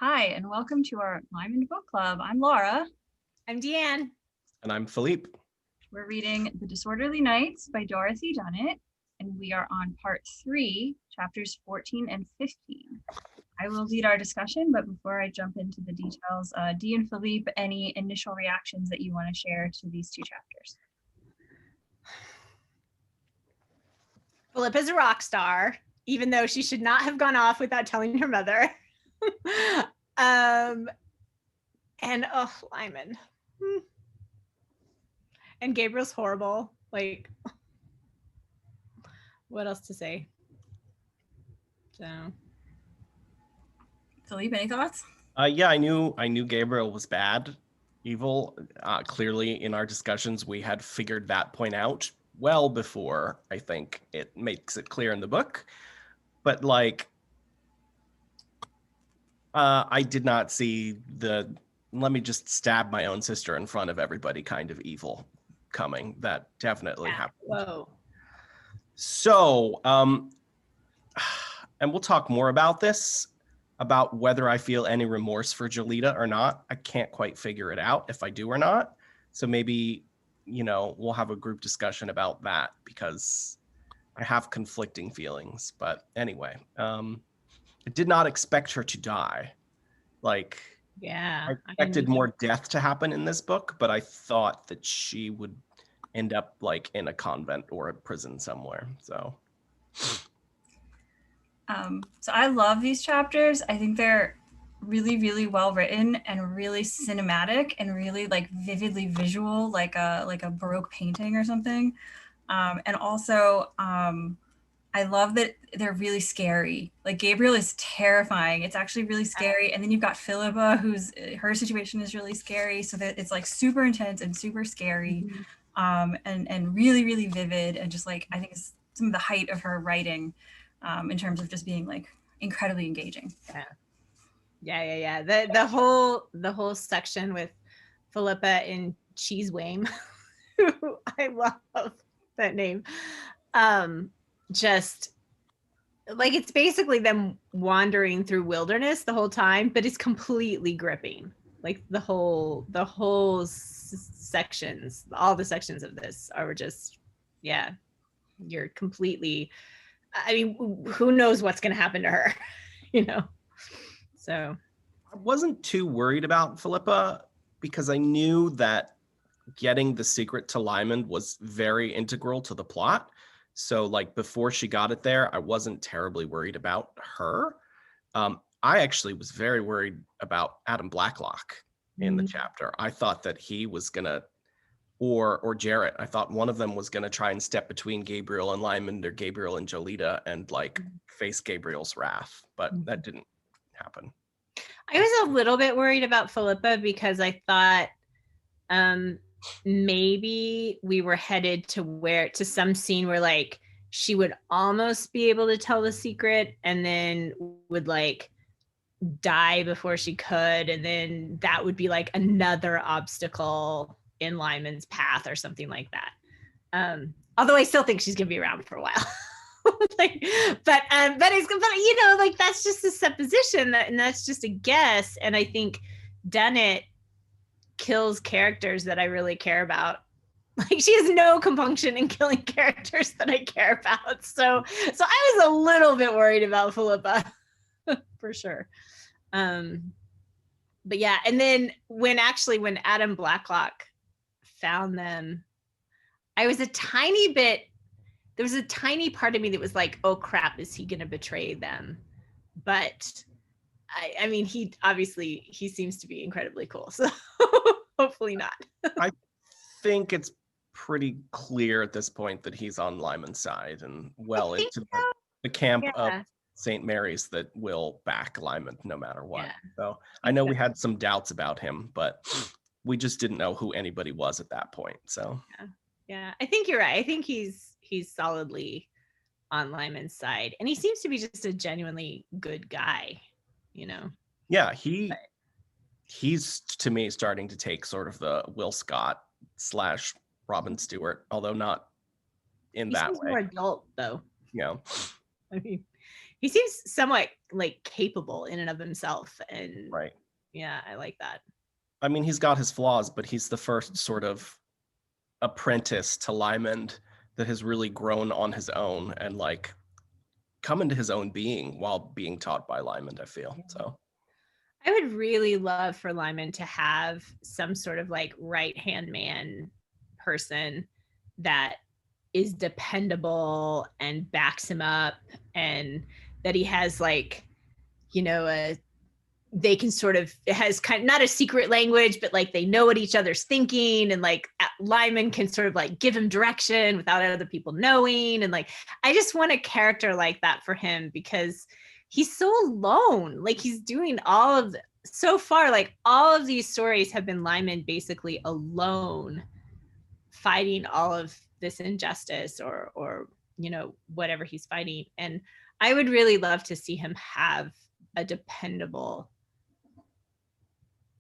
Hi, and welcome to our Lymond Book Club. I'm Laura. I'm Deanne. And I'm Philippe. We're reading The Disorderly Nights by Dorothy Dunnett, and we are on part 3, chapters 14 and 15. I will lead our discussion, but before I jump into the details, Dee and Philippe, any initial reactions that you want to share to these two chapters? Philippa's a rock star, even though she should not have gone off without telling her mother. And Lymond. And Gabriel's horrible. Like, what else to say? So, Philippe, any thoughts? Yeah, I knew Gabriel was bad, evil. Clearly, in our discussions, we had figured that point out well before. I think it makes it clear in the book, but like, I did not see the "let me just stab my own sister in front of everybody" kind of evil coming. That definitely happened. whoa. So, and we'll talk more about this, about whether I feel any remorse for Jolita or not. I can't quite figure it out if I do or not. So maybe, we'll have a group discussion about that because I have conflicting feelings. But anyway, I did not expect her to die. Like, Yeah. I expected more death to happen in this book, but I thought that she would end up like in a convent or a prison somewhere. So I love these chapters. I think they're really, really well written and really cinematic and really like vividly visual, like a Baroque painting or something. And also, I love that they're really scary. Like Gabriel is terrifying. It's actually really scary. And then you've got Philippa, her situation is really scary. So that it's like super intense and super scary, and really, really vivid. And just like, I think it's some of the height of her writing, in terms of just being like incredibly engaging. Yeah. The whole section with Philippa and Cheese Wame, who I love that name. Just like, it's basically them wandering through wilderness the whole time, but it's completely gripping. Like the whole sections, all the sections of this are just, yeah, you're completely, I mean, who knows what's going to happen to her, So I wasn't too worried about Philippa because I knew that getting the secret to Lymond was very integral to the plot. So like before she got it there, I wasn't terribly worried about her. I actually was very worried about Adam Blacklock in the chapter. I thought that he was gonna, or Jarrett. I thought one of them was gonna try and step between Gabriel and Lymond, or Gabriel and Jolita, and like face Gabriel's wrath, but that didn't happen. I was a little bit worried about Philippa because I thought maybe we were headed to some scene where like she would almost be able to tell the secret and then would like die before she could, and then that would be like another obstacle in Lymond's path or something like that. Although I still think she's gonna be around for a while. Like, but like that's just a supposition, and that's just a guess. And I think Dunnett kills characters that I really care about. Like, she has no compunction in killing characters that I care about. So I was a little bit worried about Philippa for sure. But yeah, and then when Adam Blacklock found them, there was a tiny part of me that was like, oh crap, is he gonna betray them? But I mean, he seems to be incredibly cool, so hopefully not. I think it's pretty clear at this point that he's on Lymond's side and well into the camp of St. Mary's that will back Lymond no matter what. Yeah. So I know we had some doubts about him, but we just didn't know who anybody was at that point. So yeah, I think you're right. I think he's solidly on Lymond's side, and he seems to be just a genuinely good guy, Yeah, he's to me starting to take sort of the Will Scott / Robin Stewart, although not in that way. More adult though. Yeah. I mean, he seems somewhat like capable in and of himself. And Right. yeah, I like that. I mean, he's got his flaws, but he's the first sort of apprentice to Lymond that has really grown on his own and like come into his own being while being taught by Lymond, I feel. So I would really love for Lymond to have some sort of like right-hand man person that is dependable and backs him up, and that he has like, you know, they can sort of, it has kind of not a secret language, but like they know what each other's thinking, and like Lymond can sort of like give him direction without other people knowing. And like, I just want a character like that for him, because he's so alone. Like he's doing all of so far, like all of these stories have been Lymond basically alone fighting all of this injustice or you know, whatever he's fighting. And I would really love to see him have a dependable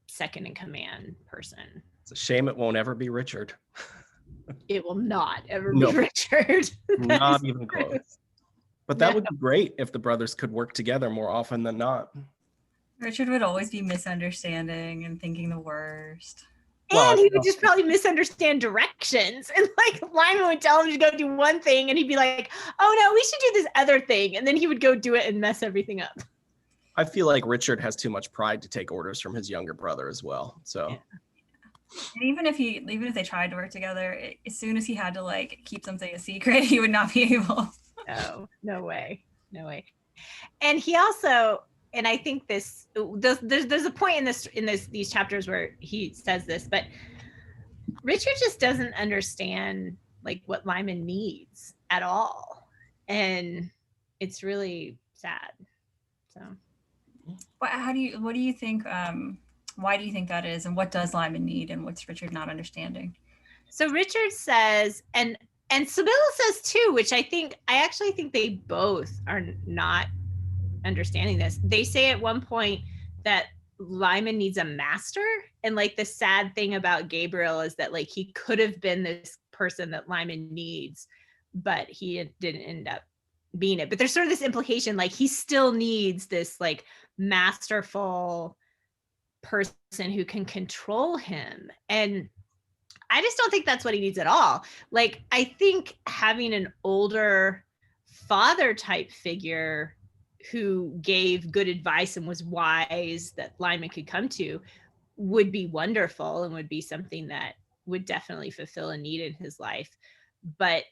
second in command person. it's a shame it won't ever be Richard. It will not ever No. be Richard. Not even close. But that No. would be great if the brothers could work together more often than not. Richard would always be misunderstanding and thinking the worst. Well, And he would just probably misunderstand directions. And like Lymond would tell him to go do one thing, and he'd be like, oh no, we should do this other thing. And then he would go do it and mess everything up. I feel like Richard has too much pride to take orders from his younger brother as well. So Yeah. And even if they tried to work together, as soon as he had to like keep something a secret, he would not be able. No way. And he also, and I think there's a point in these chapters where he says this, but Richard just doesn't understand like what Lymond needs at all, and it's really sad. So, What do you think? Why do you think that is, and what does Lymond need, and what's Richard not understanding? so Richard says, and Sibylla says too, which I actually think they both are not understanding this. They say at one point that Lymond needs a master, and like the sad thing about Gabriel is that like he could have been this person that Lymond needs, but he didn't end up being it. But there's sort of this implication like he still needs this like masterful person who can control him, and I just don't think that's what he needs at all. Like I think having an older father type figure who gave good advice and was wise that Lymond could come to would be wonderful, and would be something that would definitely fulfill a need in his life. But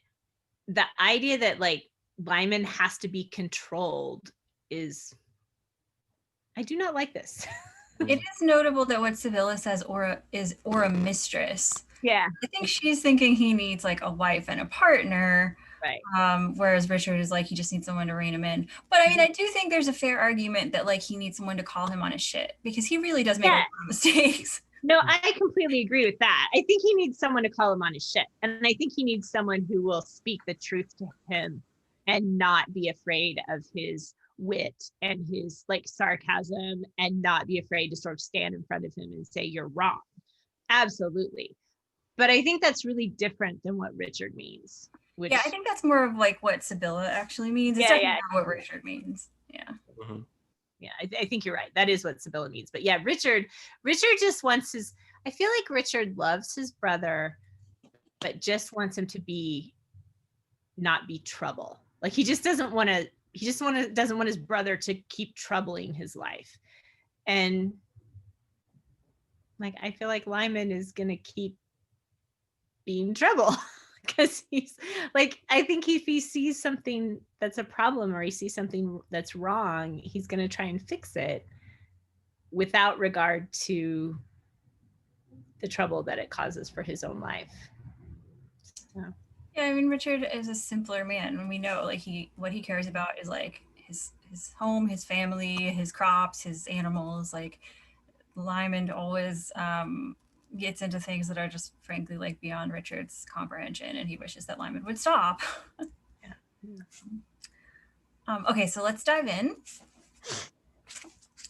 the idea that like Lymond has to be controlled is, I do not like this. It is notable that what Sibylla says is a mistress. Yeah. I think she's thinking he needs like a wife and a partner. Right. Whereas Richard is like, he just needs someone to rein him in. But I mean, I do think there's a fair argument that like he needs someone to call him on his shit, because he really does make a lot of mistakes. No, I completely agree with that. I think he needs someone to call him on his shit. And I think he needs someone who will speak the truth to him and not be afraid of his wit and his like sarcasm, and not be afraid to sort of stand in front of him and say, you're wrong. Absolutely. But I think that's really different than what Richard means. Which, yeah, I think that's more of like what Sibylla actually means. It's definitely not what Richard means. Yeah. Mhm. Yeah, I think you're right. That is what Sibylla means. But yeah, Richard just wants I feel like Richard loves his brother, but just wants him to not be trouble. Like he just doesn't want his brother to keep troubling his life. And like, I feel like Lymond is going to keep being trouble. Because he's like, I think if he sees something that's a problem, or he sees something that's wrong, he's going to try and fix it without regard to the trouble that it causes for his own life. So. Yeah, I mean, Richard is a simpler man, and we know like what he cares about is like his home, his family, his crops, his animals. Like Lymond always gets into things that are just frankly like beyond Richard's comprehension, and he wishes that Lymond would stop. Okay, so let's dive in.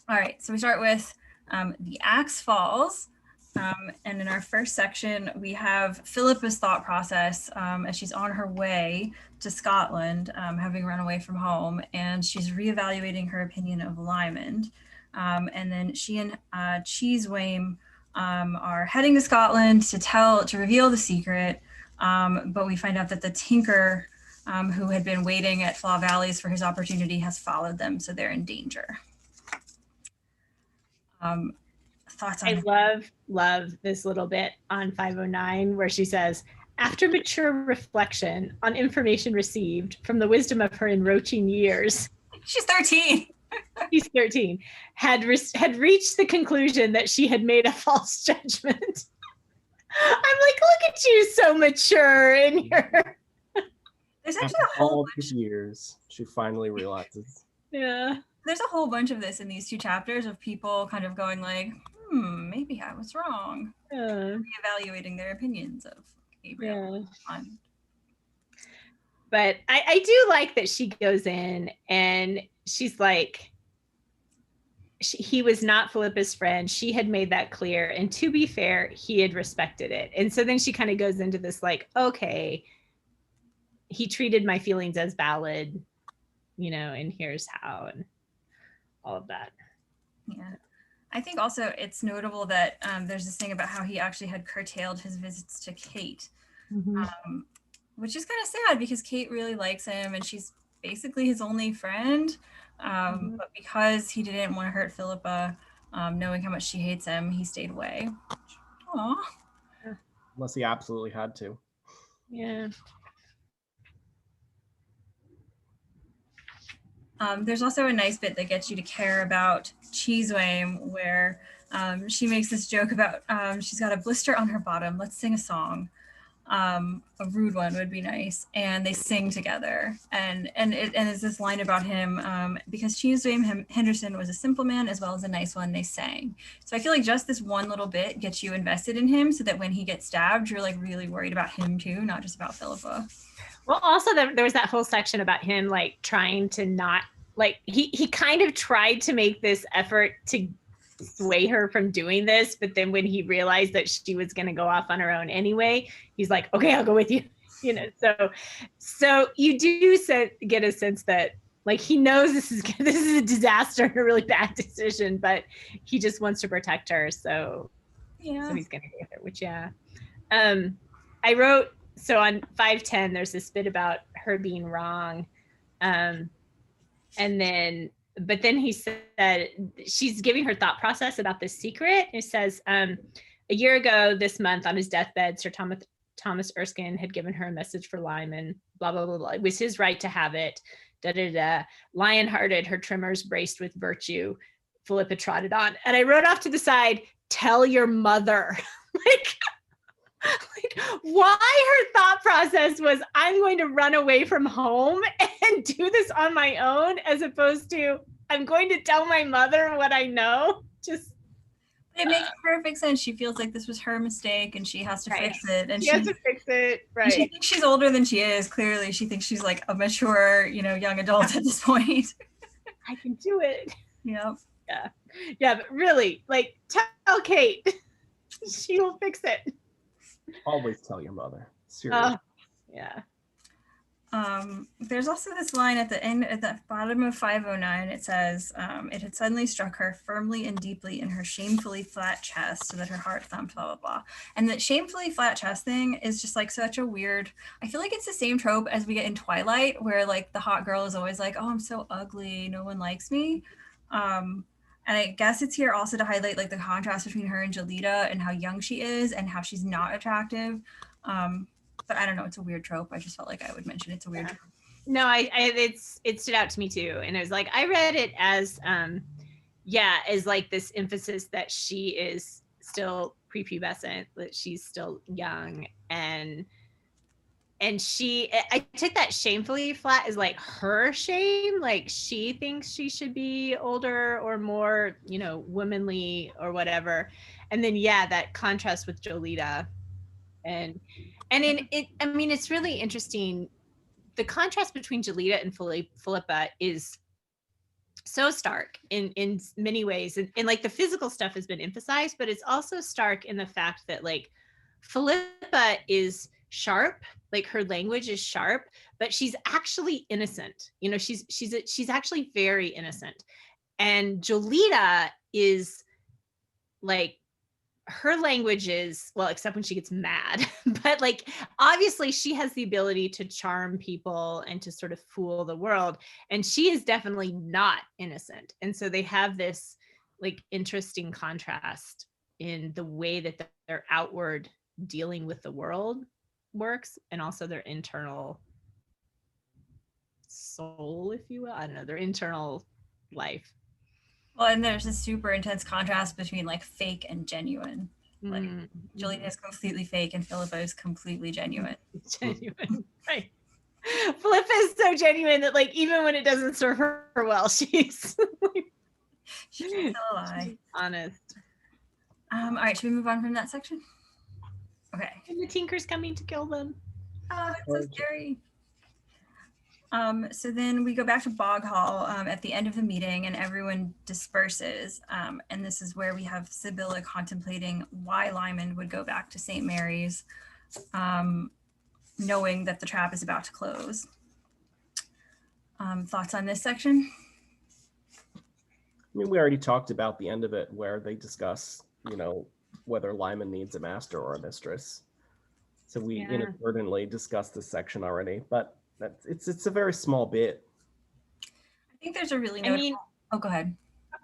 All right, so we start with the axe falls. And in our first section, we have Philippa's thought process as she's on her way to Scotland, having run away from home, and she's reevaluating her opinion of Lymond. And then she and Cheesewame are heading to Scotland to reveal the secret. But we find out that the tinker, who had been waiting at Flaw Valleys for his opportunity, has followed them, so they're in danger. Thoughts on I love this little bit on 509 where she says, after mature reflection on information received from the wisdom of her enroaching years. She's 13. She's 13, had reached the conclusion that she had made a false judgment. I'm like, look at you, so mature in your. There's actually a whole bunch of years. She finally realizes. Yeah. There's a whole bunch of this in these two chapters of people kind of going like, maybe I was wrong. Reevaluating their opinions of Gabriel. Yeah. But I do like that she goes in and she's like, he was not Philippa's friend. She had made that clear. And to be fair, he had respected it. And so then she kind of goes into this like, okay, he treated my feelings as valid, and here's how, and all of that. Yeah. I think also it's notable that there's this thing about how he actually had curtailed his visits to Kate, which is kind of sad because Kate really likes him and she's basically his only friend. But because he didn't want to hurt Philippa, knowing how much she hates him, he stayed away. Aww. Unless he absolutely had to. Yeah. There's also a nice bit that gets you to care about Cheesewame, where she makes this joke about she's got a blister on her bottom. Let's sing a song. A rude one would be nice. And they sing together. And it's this line about him, because Cheesewame Henderson was a simple man as well as a nice one, they sang. So I feel like just this one little bit gets you invested in him so that when he gets stabbed, you're like really worried about him too, not just about Philippa. Well, also there was that whole section about him like trying to not like he kind of tried to make this effort to sway her from doing this, but then when he realized that she was going to go off on her own anyway, he's like, okay, I'll go with you. So you do get a sense that like he knows this is a disaster and a really bad decision, but he just wants to protect her. So he's going to go with her, which I wrote. So on 510, there's this bit about her being wrong. But then he said, she's giving her thought process about this secret. It says, a year ago this month on his deathbed, Sir Thomas Erskine had given her a message for Lymond, blah, blah, blah, blah. It was his right to have it, da, da, da. Lion-hearted, her tremors braced with virtue. Philippa trotted on. And I wrote off to the side, tell your mother. like why her thought process was I'm going to run away from home and do this on my own as opposed to I'm going to tell my mother what I know. It makes perfect sense. She feels like this was her mistake and she has to fix it. And she has to fix it. Right. She thinks she's older than she is. Clearly, she thinks she's like a mature, young adult at this point. I can do it. Yep. Yeah, but really, like, tell Kate. She will fix it. Always tell your mother. Seriously. Yeah. There's also this line at the bottom of 509. It says, it had suddenly struck her firmly and deeply in her shamefully flat chest so that her heart thumped, blah, blah, blah. And that shamefully flat chest thing is just like such a weird, I feel like it's the same trope as we get in Twilight where like the hot girl is always like, oh, I'm so ugly. No one likes me. And I guess it's here also to highlight like the contrast between her and Jolita and how young she is and how she's not attractive. But I don't know, it's a weird trope. I just felt like I would mention it's a weird trope. No, it stood out to me too. And it was like, I read it as, as like this emphasis that she is still prepubescent, that she's still young. And I took that shamefully flat as like her shame. Like she thinks she should be older or more, womanly or whatever. And then, that contrast with Jolita it's really interesting. The contrast between Jolita and Philippa is so stark in many ways, and like the physical stuff has been emphasized, but it's also stark in the fact that like Philippa is sharp, like her language is sharp, but she's actually innocent. You know, she's actually very innocent. And Jolita is like, her language is, well, except when she gets mad, but like obviously she has the ability to charm people and to sort of fool the world, and she is definitely not innocent. And so they have this like interesting contrast in the way that their outward dealing with the world works, and also their internal soul, if you will, I don't know, their internal life. Well, and there's a super intense contrast between like fake and genuine. Like Jolene is completely fake and Philippa is completely genuine. Genuine, right? Philippa is so genuine that like even when it doesn't serve her well, she's she can't tell a lie. Honest. All right, should we move on from that section? Okay. And the Tinker's coming to kill them. Oh, that's so scary. So then we go back to Bog Hall at the end of the meeting, and everyone disperses. And this is where we have Sibylla contemplating why Lymond would go back to St. Mary's, knowing that the trap is about to close. Thoughts on this section? I mean, we already talked about the end of it where they discuss, you know, whether Lymond needs a master or a mistress. So we inadvertently discussed this section already, but it's a very small bit. I think there's a really notable... Oh, go ahead.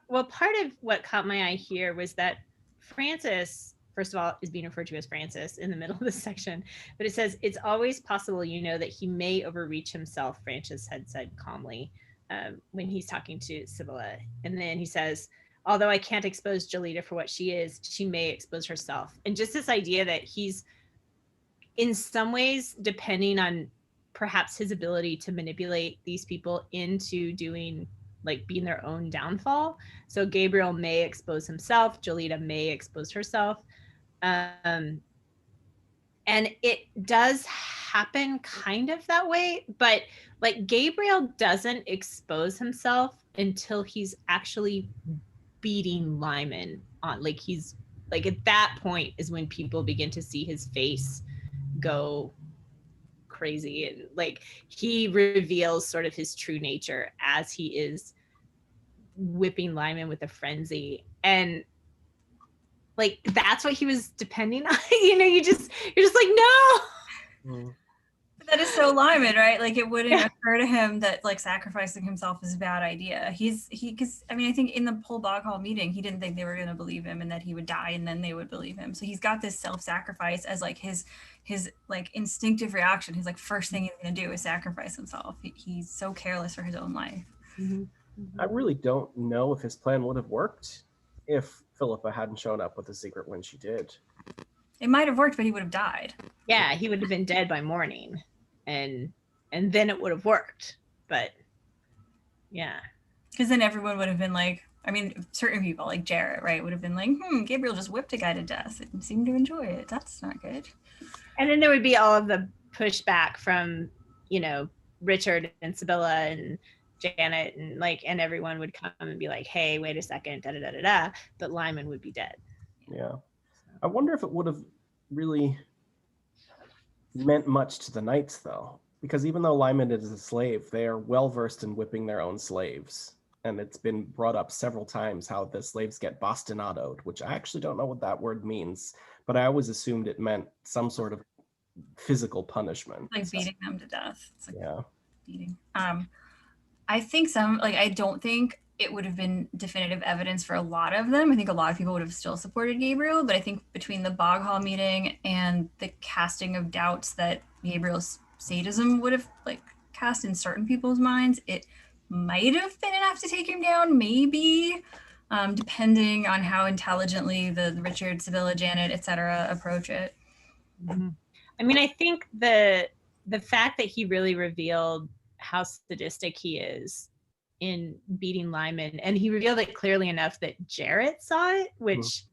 Well, part of what caught my eye here was that Francis, first of all, is being referred to as Francis in the middle of this section, but it says, it's always possible, you know, that he may overreach himself, Francis had said calmly when he's talking to Sibylla. And then he says, although I can't expose Jolita for what she is, she may expose herself. And just this idea that he's, in some ways, depending on perhaps his ability to manipulate these people into doing, like, being their own downfall. So Gabriel may expose himself, Jolita may expose herself. And it does happen kind of that way, but like Gabriel doesn't expose himself until he's actually beating Lymond on, like, he's like, at that point is when people begin to see his face go crazy, and like he reveals sort of his true nature as he is whipping Lymond with a frenzy. And like that's what he was depending on. You know, you're just like, no. But that is so Lymond, right? Like it wouldn't occur to him that like sacrificing himself is a bad idea. Because I mean, I think in the whole Bog Hall meeting, he didn't think they were going to believe him and that he would die and then they would believe him. So he's got this self-sacrifice as like his like instinctive reaction. His like first thing he's going to do is sacrifice himself. He's so careless for his own life. Mm-hmm. I really don't know if his plan would have worked if Philippa hadn't shown up with the secret when she did. It might have worked, but he would have died. Yeah, he would have been dead by morning, and then it would have worked. But yeah, because then everyone would have been like, I mean, certain people like Jarrett, right, would have been like, Gabriel just whipped a guy to death and seemed to enjoy it. That's not good. And then there would be all of the pushback from, you know, Richard and Sibylla and Janet and like, and everyone would come and be like, hey, wait a second, da da da da da. But Lymond would be dead. Yeah. I wonder if it would have really meant much to the knights, though, because even though Lymond is a slave, they are well versed in whipping their own slaves. And it's been brought up several times how the slaves get bastinadoed, which I actually don't know what that word means, but I always assumed it meant some sort of physical punishment. Like beating them to death. It's like beating. I think I don't think it would have been definitive evidence for a lot of them. I think a lot of people would have still supported Gabriel, but I think between the Bog Hall meeting and the casting of doubts that Gabriel's sadism would have like cast in certain people's minds, it might have been enough to take him down, maybe, depending on how intelligently the Richard, Sibylla, Janet, etc. approach it. Mm-hmm. I mean, I think the fact that he really revealed how sadistic he is in beating Lymond, and he revealed it clearly enough that Jarrett saw it, which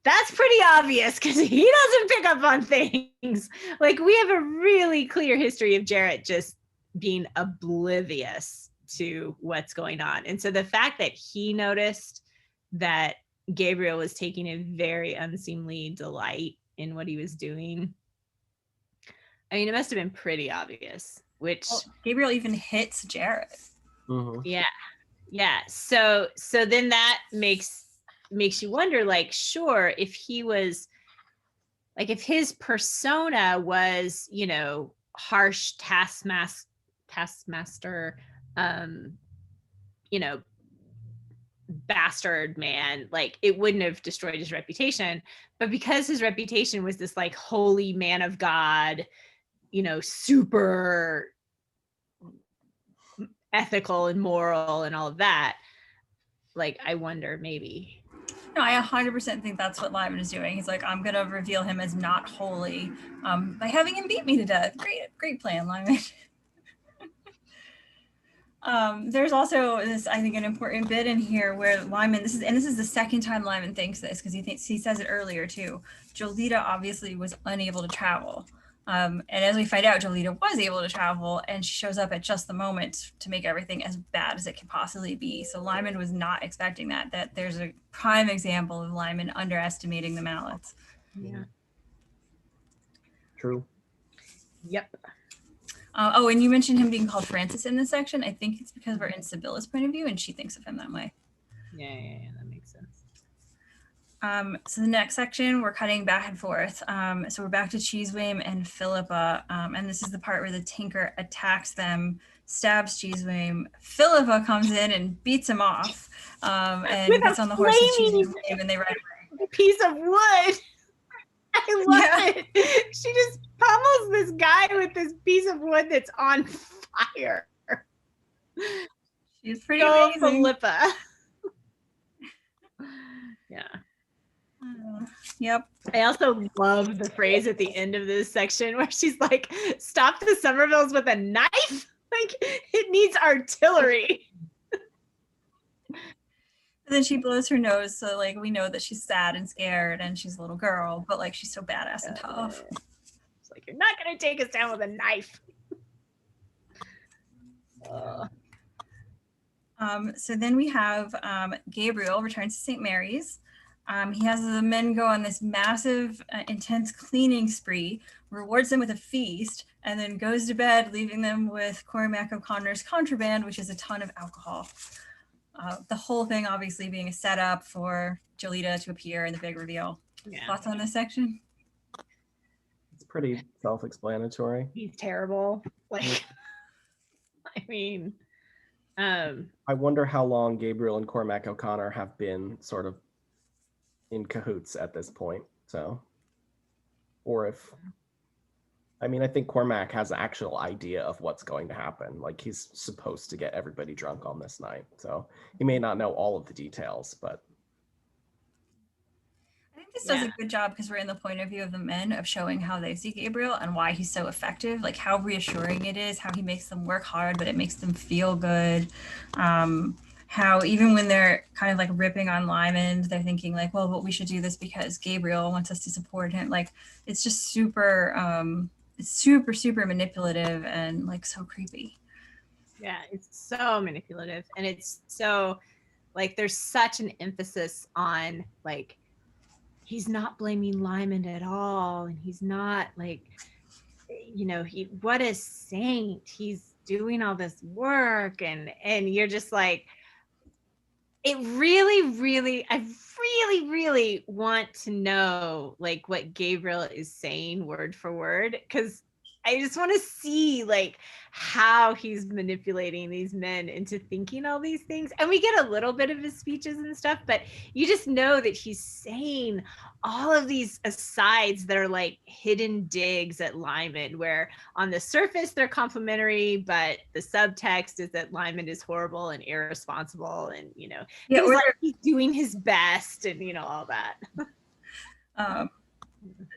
that's pretty obvious because he doesn't pick up on things. Like, we have a really clear history of Jarrett just being oblivious to what's going on. And so the fact that he noticed that Gabriel was taking a very unseemly delight in what he was doing, I mean, it must have been pretty obvious, which Gabriel even hits Jarrett. Mhm. yeah. So then that makes you wonder, like, sure, if he was like, if his persona was, you know, harsh taskmaster, you know, bastard man, like, it wouldn't have destroyed his reputation. But because his reputation was this like holy man of God, you know, super ethical and moral and all of that, like, I wonder maybe. No, I 100% think that's what Lymond is doing. He's like, I'm gonna reveal him as not holy by having him beat me to death. Great plan, Lymond. There's also this, I think, an important bit in here where Lymond, this is the second time Lymond thinks this, because he says it earlier too. Jolita obviously was unable to travel. And as we find out, Jolita was able to travel, and she shows up at just the moment to make everything as bad as it can possibly be. So Lymond was not expecting that there's a prime example of Lymond underestimating the mallets. Yeah. True. Yep. Oh, and you mentioned him being called Francis in this section. I think it's because we're in Sibylla's point of view, and she thinks of him that way. Yeah, that makes sense. So the next section, we're cutting back and forth. So we're back to Cheesewame and Philippa, and this is the part where the Tinker attacks them, stabs Cheesewame. Philippa comes in and beats him off, and gets on the horse with Cheesewame, and they ride away. Piece of wood. I love it. She just pummels this guy with this piece of wood that's on fire. She's pretty amazing. Philippa. Yeah. Yep. I also love the phrase at the end of this section where she's like, stop the Somervilles with a knife? Like, it needs artillery. And then she blows her nose, so like we know that she's sad and scared and she's a little girl, but like she's so badass and tough. It's like, you're not gonna take us down with a knife. So then we have Gabriel returns to St. Mary's. He has the men go on this massive, intense cleaning spree, rewards them with a feast, and then goes to bed, leaving them with Cormac O'Connor's contraband, which is a ton of alcohol. The whole thing obviously being a setup for Jolita to appear in the big reveal. Yeah. Thoughts on this section? It's pretty self-explanatory. He's terrible. Like, I mean, I wonder how long Gabriel and Cormac O'Connor have been sort of in cahoots at this point. So, or if, I mean, I think Cormac has an actual idea of what's going to happen. Like, he's supposed to get everybody drunk on this night. So he may not know all of the details, but I think this does a good job because we're in the point of view of the men of showing how they see Gabriel and why he's so effective, like how reassuring it is, how he makes them work hard, but it makes them feel good. How even when they're kind of like ripping on Lymond, they're thinking like, well, but we should do this because Gabriel wants us to support him. Like, it's just super, super manipulative and like so creepy. Yeah, it's so manipulative. And it's so, like, there's such an emphasis on, like, he's not blaming Lymond at all. And he's not like, you know, what a saint. He's doing all this work. And you're just like, I really want to know like what Gabriel is saying word for word, because I just want to see like how he's manipulating these men into thinking all these things. And we get a little bit of his speeches and stuff, but you just know that he's saying all of these asides that are like hidden digs at Lymond, where on the surface they're complimentary, but the subtext is that Lymond is horrible and irresponsible, and you know, he's doing his best, and you know, all that.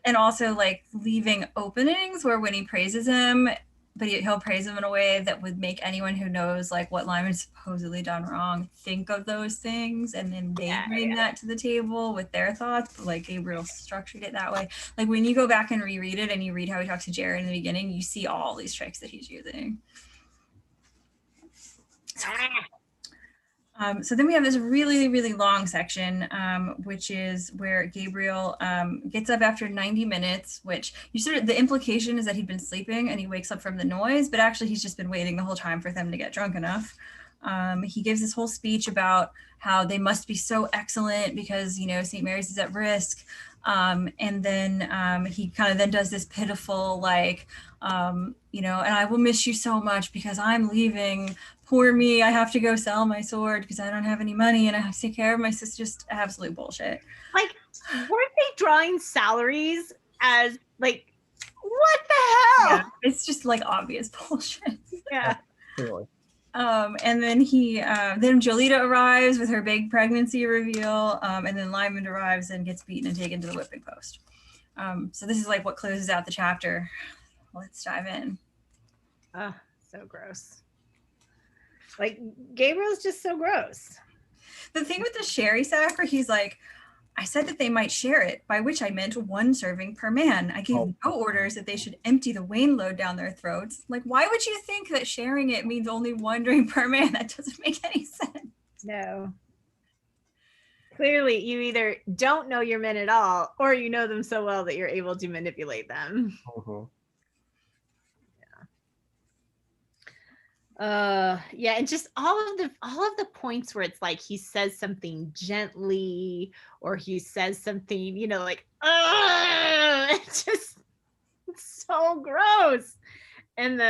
And also like leaving openings where when he praises him, but he'll praise him in a way that would make anyone who knows like what Lymond's supposedly done wrong think of those things, and then they bring that to the table with their thoughts. But like Gabriel structured it that way. Like when you go back and reread it and you read how he talks to Jarrett in the beginning, you see all these tricks that he's using. So then we have this really, really long section, which is where Gabriel gets up after 90 minutes, which you sort of, the implication is that he'd been sleeping and he wakes up from the noise, but actually he's just been waiting the whole time for them to get drunk enough. He gives this whole speech about how they must be so excellent because, you know, St. Mary's is at risk. And then he kind of then does this pitiful, like, you know, and I will miss you so much because I'm leaving. Poor me, I have to go sell my sword because I don't have any money and I have to take care of my sister. Just absolute bullshit. Like, weren't they drawing salaries as like, what the hell? Yeah, it's just like obvious bullshit. Yeah. Really. And then then Jolita arrives with her big pregnancy reveal, and then Lymond arrives and gets beaten and taken to the whipping post. So this is like what closes out the chapter. Let's dive in. Oh, so gross. Like, Gabriel's just so gross. The thing with the sherry sack where he's like, I said that they might share it, by which I meant 1 serving per man. I gave no orders that they should empty the wain load down their throats. Like, why would you think that sharing it means only 1 drink per man? That doesn't make any sense. No. Clearly, you either don't know your men at all, or you know them so well that you're able to manipulate them. Yeah, and just all of the points where it's like he says something gently or he says something, you know, like it's just so gross. And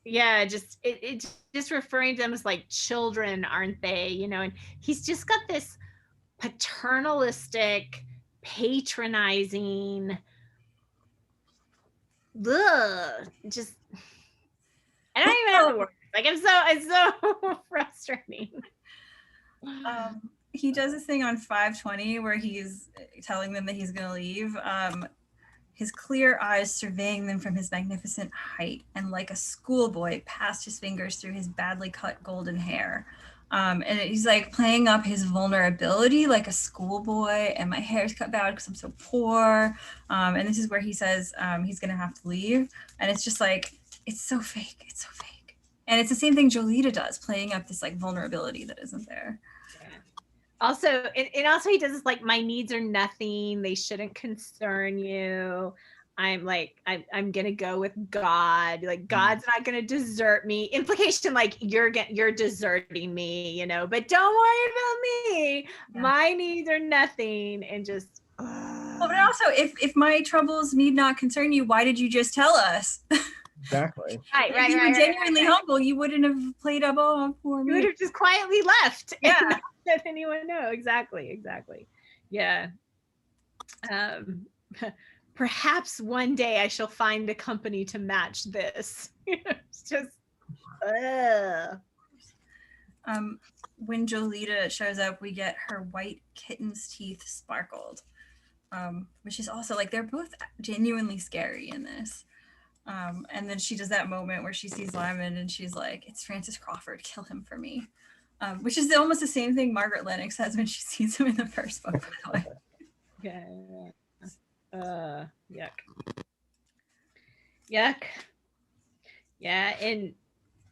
it just referring to them as like children, aren't they, you know? And he's just got this paternalistic, patronizing, just I don't even have the words. Like, it's so frustrating. He does this thing on 520 where he's telling them that he's going to leave. His clear eyes surveying them from his magnificent height, and like a schoolboy passed his fingers through his badly cut golden hair. And he's like playing up his vulnerability like a schoolboy, and my hair's cut bad because I'm so poor. And this is where he says he's going to have to leave. And it's just like, it's so fake. It's so fake. And it's the same thing Jolita does, playing up this like vulnerability that isn't there. Yeah. Also, and also he does this like, my needs are nothing. They shouldn't concern you. I'm like, I'm gonna go with God. Like, God's not gonna desert me. Implication like you're deserting me, you know. But don't worry about me. Yeah. My needs are nothing. And just. Well, but also, if my troubles need not concern you, why did you just tell us? Exactly. Right, if you were genuinely humble, you wouldn't have played up for me. You would have just quietly left. Yeah. And not let anyone know. Exactly. Yeah. Perhaps one day I shall find a company to match this. It's just when Jolita shows up, we get her white kitten's teeth sparkled. Which is also like, they're both genuinely scary in this. And then she does that moment where she sees Lymond and she's like, it's Francis Crawford, kill him for me. Which is almost the same thing Margaret Lennox says when she sees him in the first book, by the way. Yeah. Yuck. Yeah, and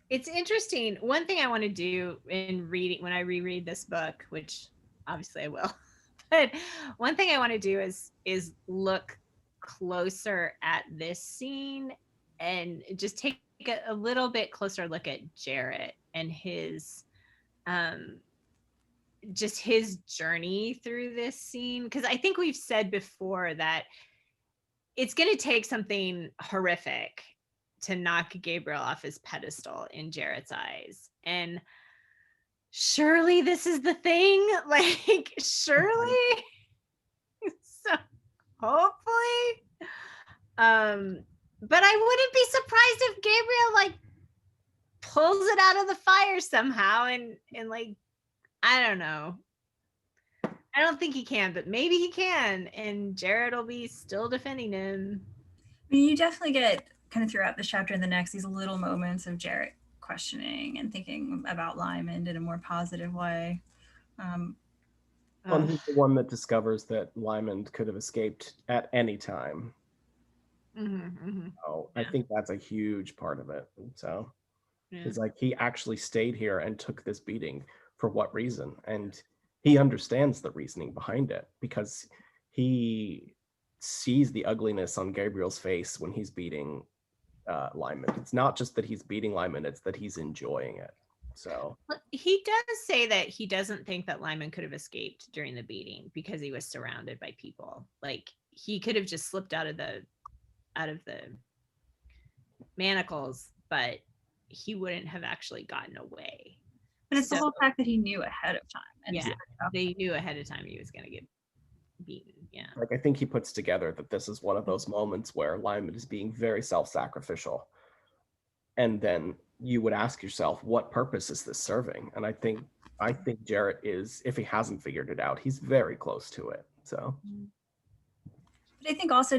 it's interesting. One thing I want to do in reading, when I reread this book, which obviously I will, but one thing I want to do is look closer at this scene and just take a little bit closer look at Jarrett and his just his journey through this scene, because I think we've said before that it's going to take something horrific to knock Gabriel off his pedestal in Jarrett's eyes, and surely this is the thing. Like, surely. So hopefully, but I wouldn't be surprised if Gabriel like pulls it out of the fire somehow, and like, I don't know. I don't think he can, but maybe he can, and Jarrett will be still defending him. I mean, you definitely get kind of throughout this chapter and the next these little moments of Jarrett questioning and thinking about Lymond in a more positive way. He's the one that discovers that Lymond could have escaped at any time. Mm-hmm. So I think that's a huge part of it. So It's like he actually stayed here and took this beating for what reason? And he understands the reasoning behind it because he sees the ugliness on Gabriel's face when he's beating Lymond. It's not just that he's beating Lymond, it's that he's enjoying it. So he does say that he doesn't think that Lymond could have escaped during the beating because he was surrounded by people. Like he could have just slipped out of the manacles, but he wouldn't have actually gotten away. But it's the whole fact that he knew ahead of time. And they knew ahead of time he was going to get beaten. Yeah. Like I think he puts together that this is one of those moments where Lymond is being very self-sacrificial. And then you would ask yourself, what purpose is this serving? And I think Jarrett is, if he hasn't figured it out, he's very close to it. So but I think also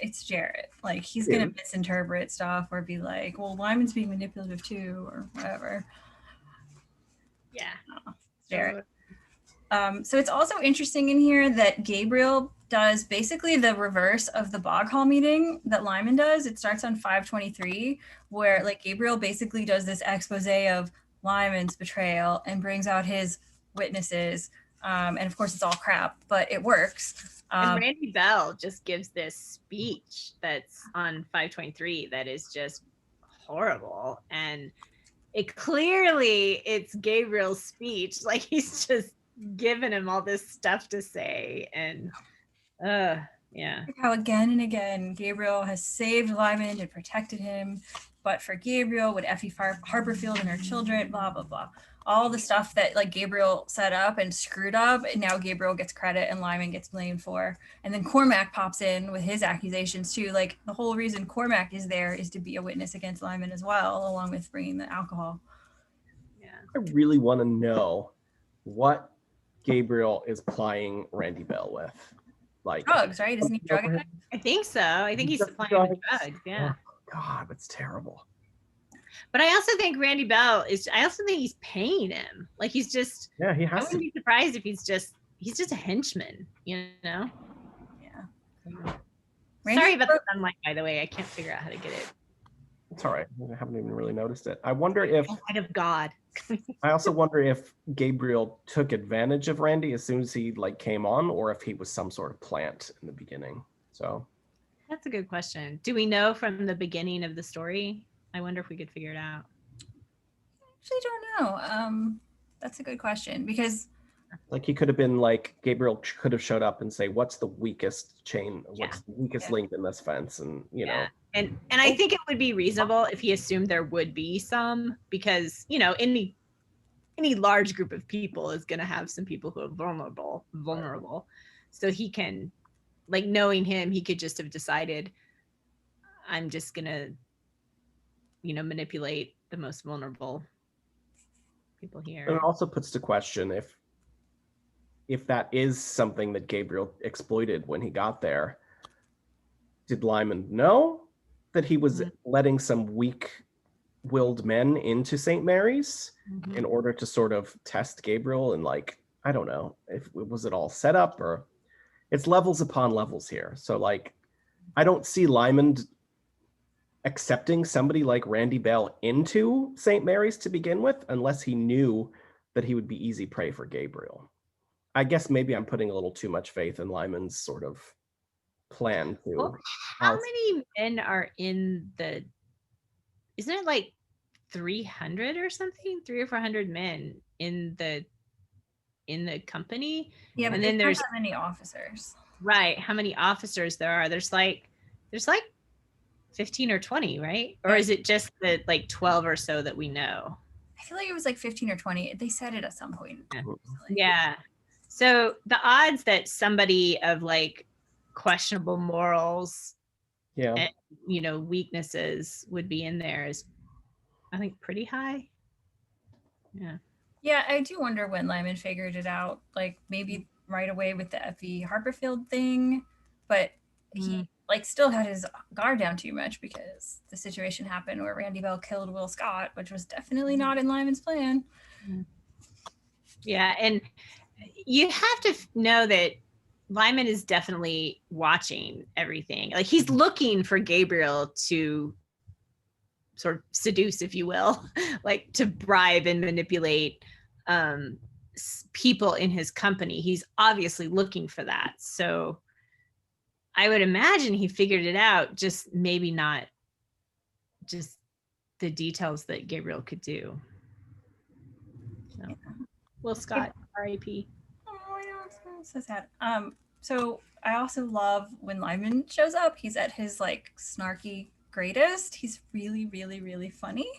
it's Jarrett. Like he's gonna misinterpret stuff or be like, well, Lymond's being manipulative too, or whatever. Yeah. Jarrett. So it's also interesting in here that Gabriel does basically the reverse of the Bog Hall meeting that Lymond does. It starts on 523, where like Gabriel basically does this expose of Lymond's betrayal and brings out his witnesses. And of course it's all crap, but it works. And Randy Bell just gives this speech that's on 523 that is just horrible. And it's Gabriel's speech. Like he's just giving him all this stuff to say. And yeah. How again and again Gabriel has saved Lymond and protected him, but for Gabriel would Effie Harperfield and her children, blah blah blah. All the stuff that like Gabriel set up and screwed up, and now Gabriel gets credit and Lymond gets blamed for. And then Cormac pops in with his accusations too. Like the whole reason Cormac is there is to be a witness against Lymond as well, along with bringing the alcohol. Yeah. I really want to know what Gabriel is plying Randy Bell with. Like drugs, right? Isn't he drug addict? I think so. I think he's supplying with drugs. Yeah. Oh, God, that's terrible. But I also think Randy Bell I also think he's paying him. Like he's just. Yeah, he I has wouldn't to. be surprised if he's just a henchman, you know? Yeah. Sorry about the sunlight, by the way. I can't figure out how to get it. It's all right. I haven't even really noticed it. I wonder if. Light of God. I also wonder if Gabriel took advantage of Randy as soon as he like came on, or if he was some sort of plant in the beginning. So. That's a good question. Do we know from the beginning of the story? I wonder if we could figure it out. I actually don't know. That's a good question because like he could have been like Gabriel could have showed up and say, what's the weakest chain? What's the weakest link in this fence? And you know. And I think it would be reasonable if he assumed there would be some, because you know any large group of people is going to have some people who are vulnerable. So he can, like, knowing him, he could just have decided, I'm just going to, you know, manipulate the most vulnerable people here. And it also puts to question if that is something that Gabriel exploited when he got there. Did Lymond know that he was letting some weak-willed men into St. Mary's in order to sort of test Gabriel? And like, I don't know, was it all set up, or it's levels upon levels here. So like, I don't see Lymond accepting somebody like Randy Bell into St. Mary's to begin with, unless he knew that he would be easy prey for Gabriel. I guess maybe I'm putting a little too much faith in Lymond's sort of plan to. Well, how many men are in the? Isn't it like 300 or something? 300 or 400 men in the company. Yeah, but and then there's not that many officers. Right. How many officers there are? There's like 15 or 20, right? Or is it just the like 12 or so that we know? I feel like it was like 15 or 20. They said it at some point. Yeah. So the odds that somebody of like questionable morals, and, you know, weaknesses would be in there is, I think, pretty high. Yeah. Yeah, I do wonder when Lymond figured it out, like maybe right away with the Effie Harperfield thing, but he like still had his guard down too much because the situation happened where Randy Bell killed Will Scott, which was definitely not in Lymond's plan. Yeah, and you have to know that Lymond is definitely watching everything. Like he's looking for Gabriel to sort of seduce, if you will, like to bribe and manipulate people in his company. He's obviously looking for that. So I would imagine he figured it out, just maybe not just the details that Gabriel could do. So, Will Scott, R.I.P. Oh, yeah, it's so sad. So I also love when Lymond shows up. He's at his like snarky greatest. He's really, really, really funny.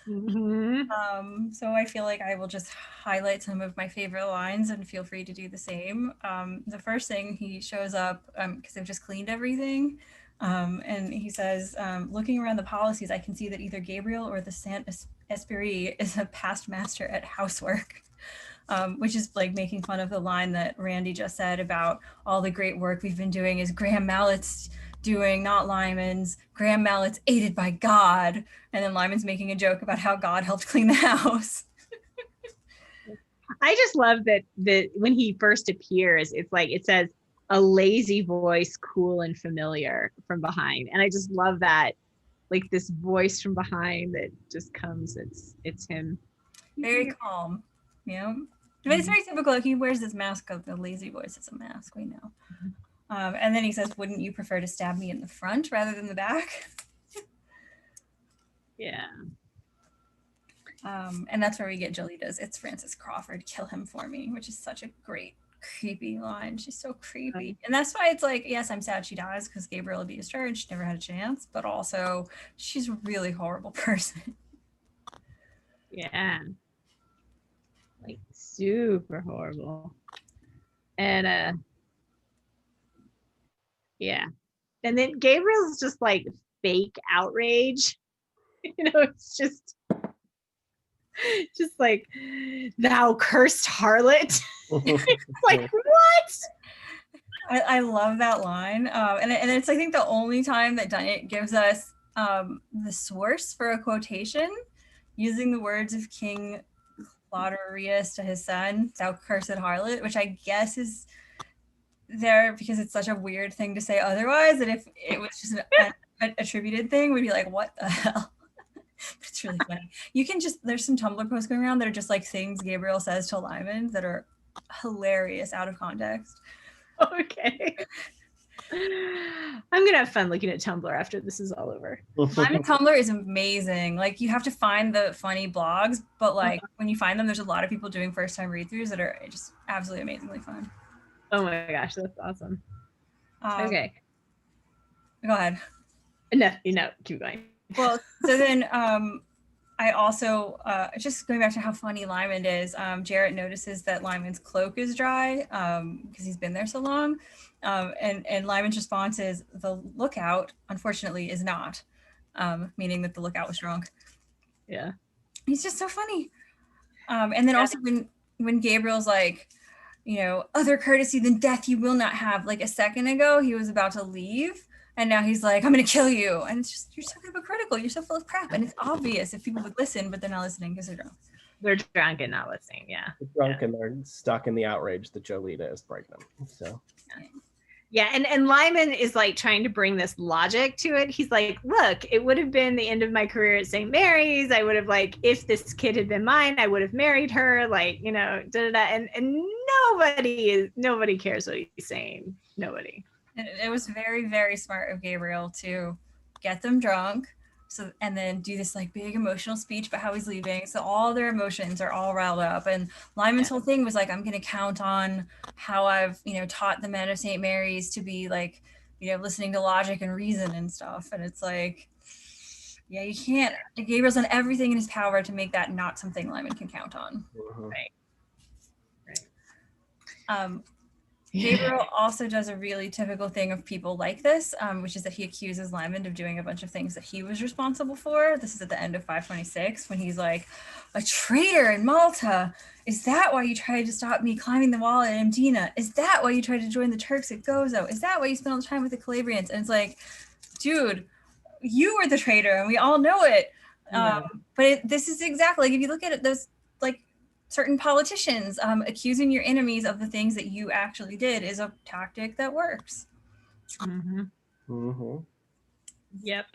So I feel like I will just highlight some of my favorite lines and feel free to do the same. The first thing he shows up, because they've just cleaned everything, and he says, looking around the policies, I can see that either Gabriel or the Saint Esprit is a past master at housework. Which is like making fun of the line that Randy just said about all the great work we've been doing is Graham Mallett's doing, not Lymond's. Graham Mallett's aided by God. And then Lymond's making a joke about how God helped clean the house. I just love that when he first appears, it's like it says a lazy voice, cool and familiar from behind. And I just love that, like this voice from behind that just comes, it's him. Very calm, you know? But it's very typical. Like he wears this mask of the lazy voice. It's a mask, we know. And then he says, wouldn't you prefer to stab me in the front rather than the back? Yeah. And that's where we get Jolita's, it's Frances Crawford, kill him for me, which is such a great, creepy line. She's so creepy. And that's why it's like, yes, I'm sad she dies because Gabriel abused her and she never had a chance, but also she's a really horrible person. Yeah. Like super horrible. And yeah. And then Gabriel's just like fake outrage. You know, it's just like, thou cursed harlot. Like, what? I love that line. And it's, I think, the only time that Dunnett gives us the source for a quotation using the words of King Cloderius to his son, thou cursed harlot, which I guess is there because it's such a weird thing to say otherwise, that if it was just an attributed thing, we'd be like, what the hell? But it's really funny. You can just, there's some Tumblr posts going around that are just like things Gabriel says to Lymond that are hilarious out of context. Okay. I'm gonna have fun looking at Tumblr after this is all over. Lymond Tumblr is amazing. Like you have to find the funny blogs, but like when you find them, there's a lot of people doing first time read-throughs that are just absolutely amazingly fun. Oh my gosh, that's awesome. Okay. Go ahead. No, keep going. Well, so then I also, just going back to how funny Lymond is, Jarrett notices that Lymond's cloak is dry because he's been there so long. And Lymond's response is, the lookout, unfortunately, is not, meaning that the lookout was drunk. Yeah. He's just so funny. And then also when Gabriel's like, you know, other courtesy than death you will not have. Like a second ago, he was about to leave. And now he's like, I'm going to kill you. And it's just, you're so hypocritical. You're so full of crap. And it's obvious if people would listen, but they're not listening because they're drunk. They're drunk and not listening. Yeah. They're drunk and they're stuck in the outrage that Jolita is pregnant. So. Yeah. And Lymond is like trying to bring this logic to it. He's like, look, it would have been the end of my career at St. Mary's. I would have like, if this kid had been mine, I would have married her. Like, you know, and nobody cares what he's saying. Nobody. It was very, very smart of Gabriel to get them drunk, and then do this like big emotional speech about how he's leaving. So all their emotions are all riled up. And Lymond's whole thing was like, I'm going to count on how I've, you know, taught the men of St. Mary's to be like, you know, listening to logic and reason and stuff. And it's like, yeah, you can't. Gabriel's done everything in his power to make that not something Lymond can count on. Right. Gabriel also does a really typical thing of people like this, which is that he accuses Lymond of doing a bunch of things that he was responsible for. This is at the end of 526 when he's like, a traitor in Malta. Is that why you tried to stop me climbing the wall at Mdina? Is that why you tried to join the Turks at Gozo? Is that why you spent all the time with the Calabrians? And it's like, dude, you were the traitor and we all know it. Yeah. But this is exactly, like, if you look at it, those like certain politicians, accusing your enemies of the things that you actually did is a tactic that works. Mm-hmm. Mm-hmm. Yep.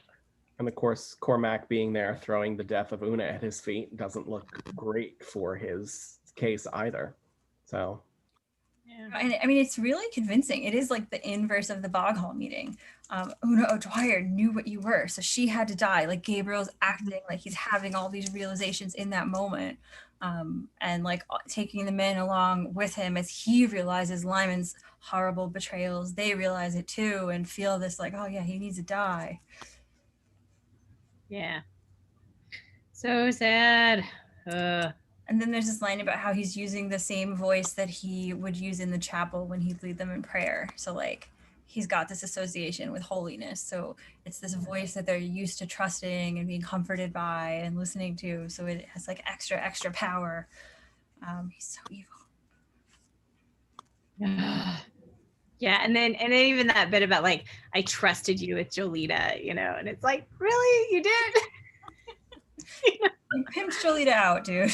And of course, Cormac being there throwing the death of Una at his feet doesn't look great for his case either. So, Yeah. And I mean, it's really convincing. It is like the inverse of the Bog Hall meeting. Una O'Dwyer knew what you were, so she had to die. Like Gabriel's acting like he's having all these realizations in that moment, and like taking the men along with him as he realizes Lyman's horrible betrayals. They realize it too and feel this like, oh yeah, he needs to die. Yeah. So sad. And then there's this line about how he's using the same voice that he would use in the chapel when he'd lead them in prayer. So like he's got this association with holiness. So it's this voice that they're used to trusting and being comforted by and listening to. So it has like extra power. He's so evil. Yeah, and then even that bit about like, I trusted you with Jolita, you know, and it's like, really, you did? You pimped Jolita out, dude.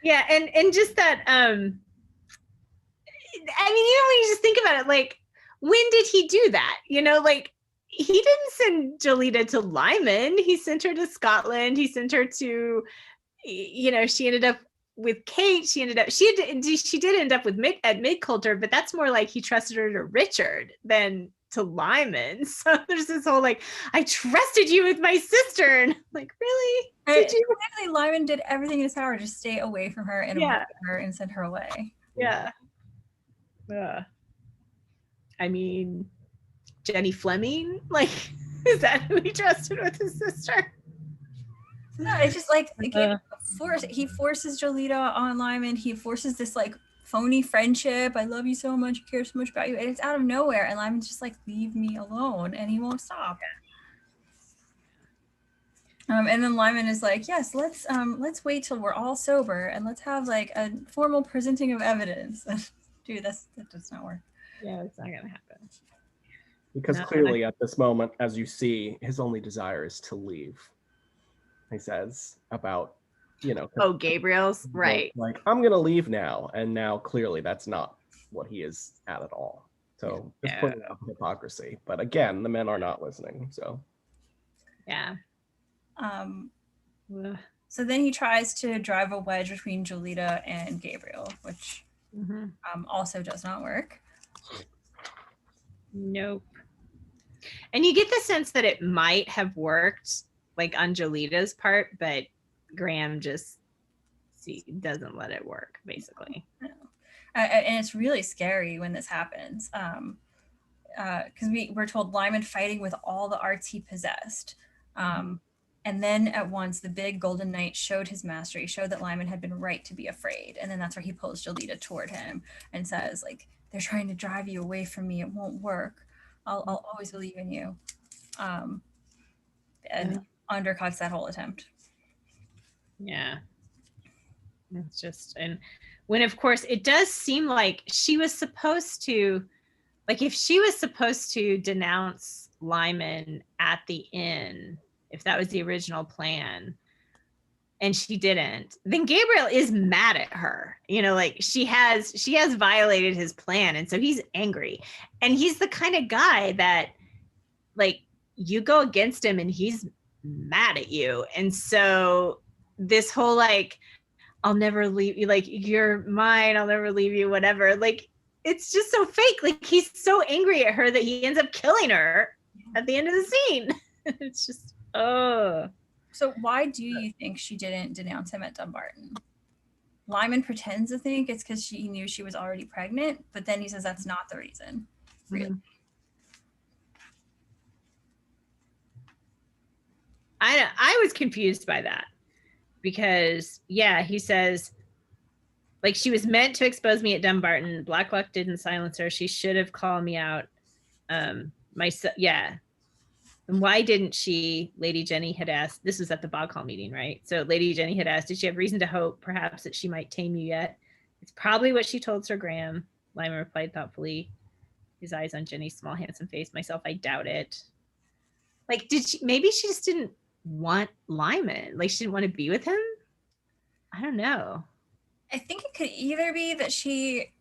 Yeah, and just that, I mean, even when you just think about it, like, when did he do that? You know, like, he didn't send Jolita to Lymond. He sent her to Scotland. He sent her to, you know, she ended up with Kate. She did end up with at Midcoulter, but that's more like he trusted her to Richard than to Lymond. So there's this whole like, I trusted you with my sister, and I'm like, really? Did you? Technically, Lymond did everything in his power to stay away from her and avoid her and send her away. Yeah. I mean, Jenny Fleming, like, is that who he trusted with his sister? No, it's just like he forces Jolita on Lymond. He forces this like phony friendship. I love you so much. I care so much about you. And it's out of nowhere. And Lymond's just like, leave me alone. And he won't stop. And then Lymond is like, yes, let's wait till we're all sober and let's have like a formal presenting of evidence. Dude, that does not work. Yeah, it's not gonna happen. Because clearly at this moment, as you see, his only desire is to leave. He says about, you know. Oh, Gabriel's right. Like, I'm gonna leave now, and now clearly that's not what he is at all. So just pointing out hypocrisy. But again, the men are not listening. So yeah. So then he tries to drive a wedge between Jolita and Gabriel, which also does not work. Nope. And you get the sense that it might have worked like on Jolita's part, but Graham just doesn't let it work, basically. And it's really scary when this happens. Because we're told Lymond fighting with all the arts he possessed. And then at once the big golden knight showed his mastery, showed that Lymond had been right to be afraid. And then that's where he pulls Jolita toward him and says, like, they're trying to drive you away from me. It won't work. I'll always believe in you. And undercuts that whole attempt. Yeah. It's just, and when of course it does seem like she was supposed to, like if she was supposed to denounce Lymond at the inn, if that was the original plan, and she didn't, then Gabriel is mad at her. You know, like she has violated his plan, and so he's angry. And he's the kind of guy that like you go against him and he's mad at you. And so this whole like, I'll never leave you, like you're mine, I'll never leave you, whatever, like it's just so fake. Like he's so angry at her that he ends up killing her at the end of the scene. It's just So why do you think she didn't denounce him at Dumbarton? Lymond pretends to think it's because he knew she was already pregnant, but then he says that's not the reason. Really? I was confused by that because he says like she was meant to expose me at Dumbarton. Blacklock didn't silence her. She should have called me out. And why didn't she? Lady Jenny had asked. This was at the Bog Hall meeting, right? So Lady Jenny had asked, did she have reason to hope perhaps that she might tame you yet? It's probably what she told Sir Graham. Lymond replied thoughtfully, his eyes on Jenny's small handsome face. Myself, I doubt it. Like, maybe she just didn't want Lymond, like she didn't want to be with him. I don't know. I think it could either be that she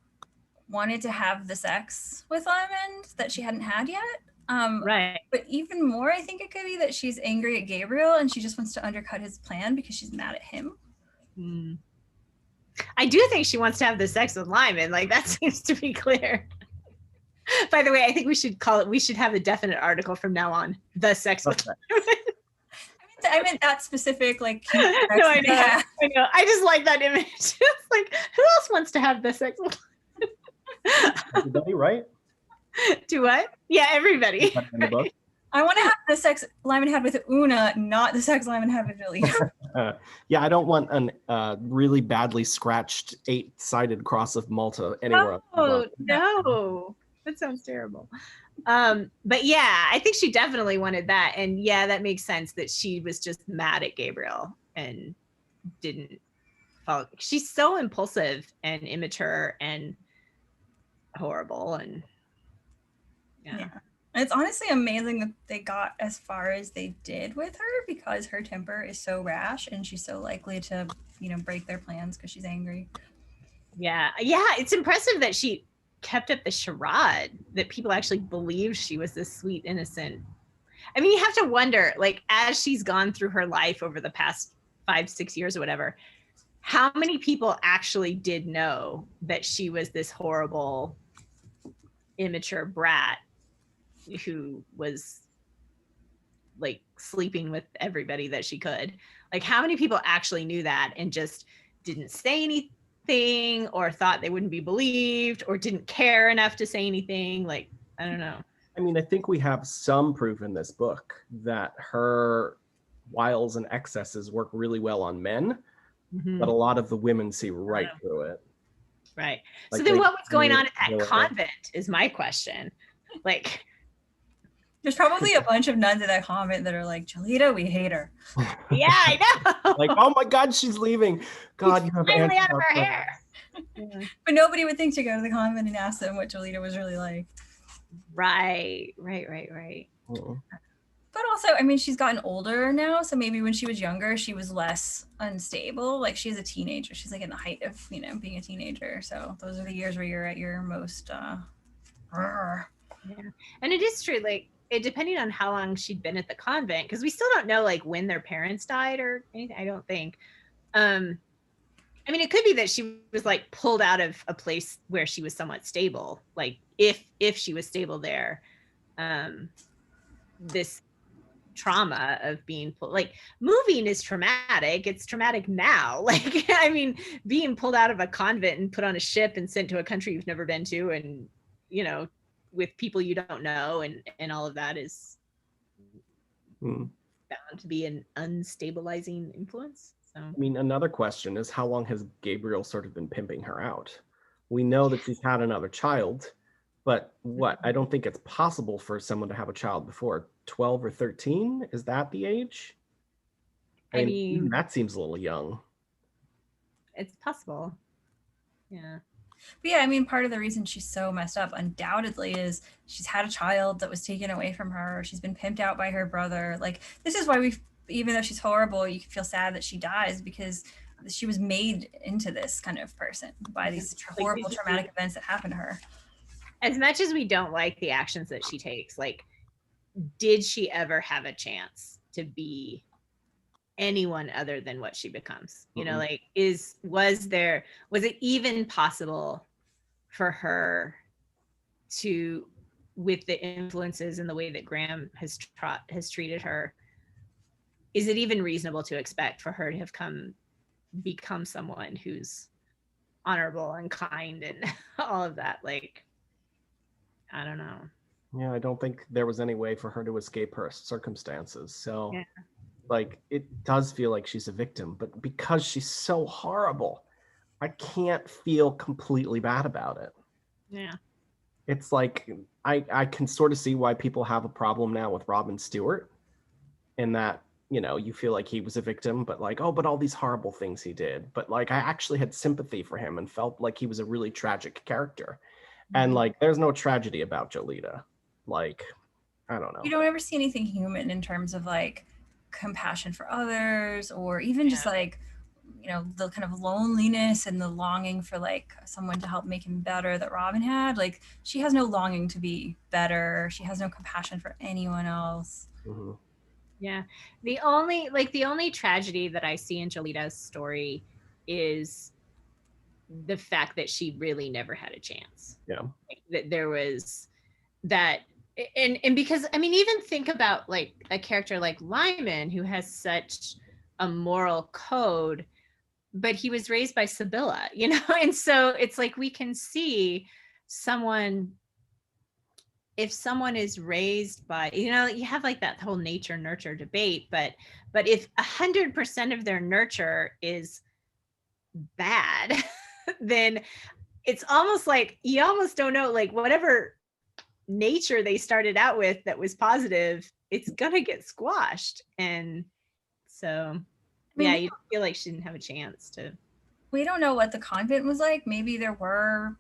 wanted to have the sex with Lymond that she hadn't had yet, Right. But even more, I think it could be that she's angry at Gabriel and she just wants to undercut his plan because she's mad at him. Mm. I do think she wants to have the sex with Lymond. Like, that seems to be clear. By the way, I think we should have a definite article from now on. The sex with Lymond. I meant that specific, like, no, I know. I just like that image. It's like, who else wants to have the sex with Lymond? Everybody, right? Do what? Yeah, everybody. In the book. I want to have the sex Lymond had with Una, not the sex Lymond had with Jolita. Yeah, I don't want an really badly scratched 8-sided cross of Malta anywhere. Oh, no. That sounds terrible. But yeah, I think she definitely wanted that. And yeah, that makes sense that she was just mad at Gabriel and didn't follow. She's so impulsive and immature and horrible. And yeah. It's honestly amazing that they got as far as they did with her because her temper is so rash and she's so likely to, break their plans because she's angry. Yeah. It's impressive that she kept up the charade, that people actually believed she was this sweet, innocent. I mean, you have to wonder, like, as she's gone through her life over the past 5-6 years or whatever, how many people actually did know that she was this horrible, immature brat who was like sleeping with everybody that she could? Like, how many people actually knew that and just didn't say anything or thought they wouldn't be believed or didn't care enough to say anything? Like, I don't know. I mean, I think we have some proof in this book that her wiles and excesses work really well on men, but a lot of the women see right through it. Right. Like, so then what was going on at that convent is my question. Like, there's probably a bunch of nuns at that convent that are like, Jolita, we hate her. Yeah, I know. Like, oh my God, she's leaving. God, you have finally out of her hair. But nobody would think to go to the convent and ask them what Jolita was really like. Right. But also, I mean, she's gotten older now, so maybe when she was younger, she was less unstable. Like, she's a teenager. She's like in the height of, being a teenager. So those are the years where you're at your most. Yeah, and it is true. Like, it depending on how long she'd been at the convent, because we still don't know like when their parents died or anything. I don't think. I mean, it could be that she was like pulled out of a place where she was somewhat stable. Like, if she was stable there, this trauma of being pulled, like, moving is traumatic. It's traumatic now. Like, I mean, being pulled out of a convent and put on a ship and sent to a country you've never been to, and with people you don't know, and all of that is bound to be an unstabilizing influence. So, I mean, another question is, how long has Gabriel sort of been pimping her out? We know that she's had another child, but I don't think it's possible for someone to have a child before 12 or 13. Is that the age? I mean, that seems a little young. It's possible. Yeah. But yeah, I mean, part of the reason she's so messed up undoubtedly is she's had a child that was taken away from her. She's been pimped out by her brother. Like, this is why even though she's horrible, you can feel sad that she dies because she was made into this kind of person by these horrible traumatic events that happened to her. As much as we don't like the actions that she takes, like, did she ever have a chance to be anyone other than what she becomes? Like, was it even possible for her to, with the influences and the way that Graham has treated her, is it even reasonable to expect for her to have become someone who's honorable and kind and all of that? Like, I don't know. Yeah, I don't think there was any way for her to escape her circumstances. So like, it does feel like she's a victim, but because she's so horrible, I can't feel completely bad about it. Yeah. It's like, I can sort of see why people have a problem now with Robin Stewart, in that, you feel like he was a victim, but like, oh, but all these horrible things he did. But like, I actually had sympathy for him and felt like he was a really tragic character. And like, there's no tragedy about Jolita. Like, I don't know. You don't ever see anything human in terms of like compassion for others, or even just like you know, the kind of loneliness and the longing for like someone to help make him better that Robin had. Like she has no longing to be better. She has no compassion for anyone else. Mm-hmm. Yeah. The only tragedy that I see in Jolita's story is the fact that she really never had a chance. Yeah. Like, that there was that, and because I mean, even think about like a character like Lymond, who has such a moral code, but he was raised by Sibylla, you know, and so it's like we can see someone, if someone is raised by, you know, you have like that whole nature nurture debate, but if 100% of their nurture is bad, then it's almost like you almost don't know, like whatever nature they started out with that was positive, it's gonna get squashed. And so I mean, yeah, you feel like she didn't have a chance to. we don't know what the convent was like. Maybe there were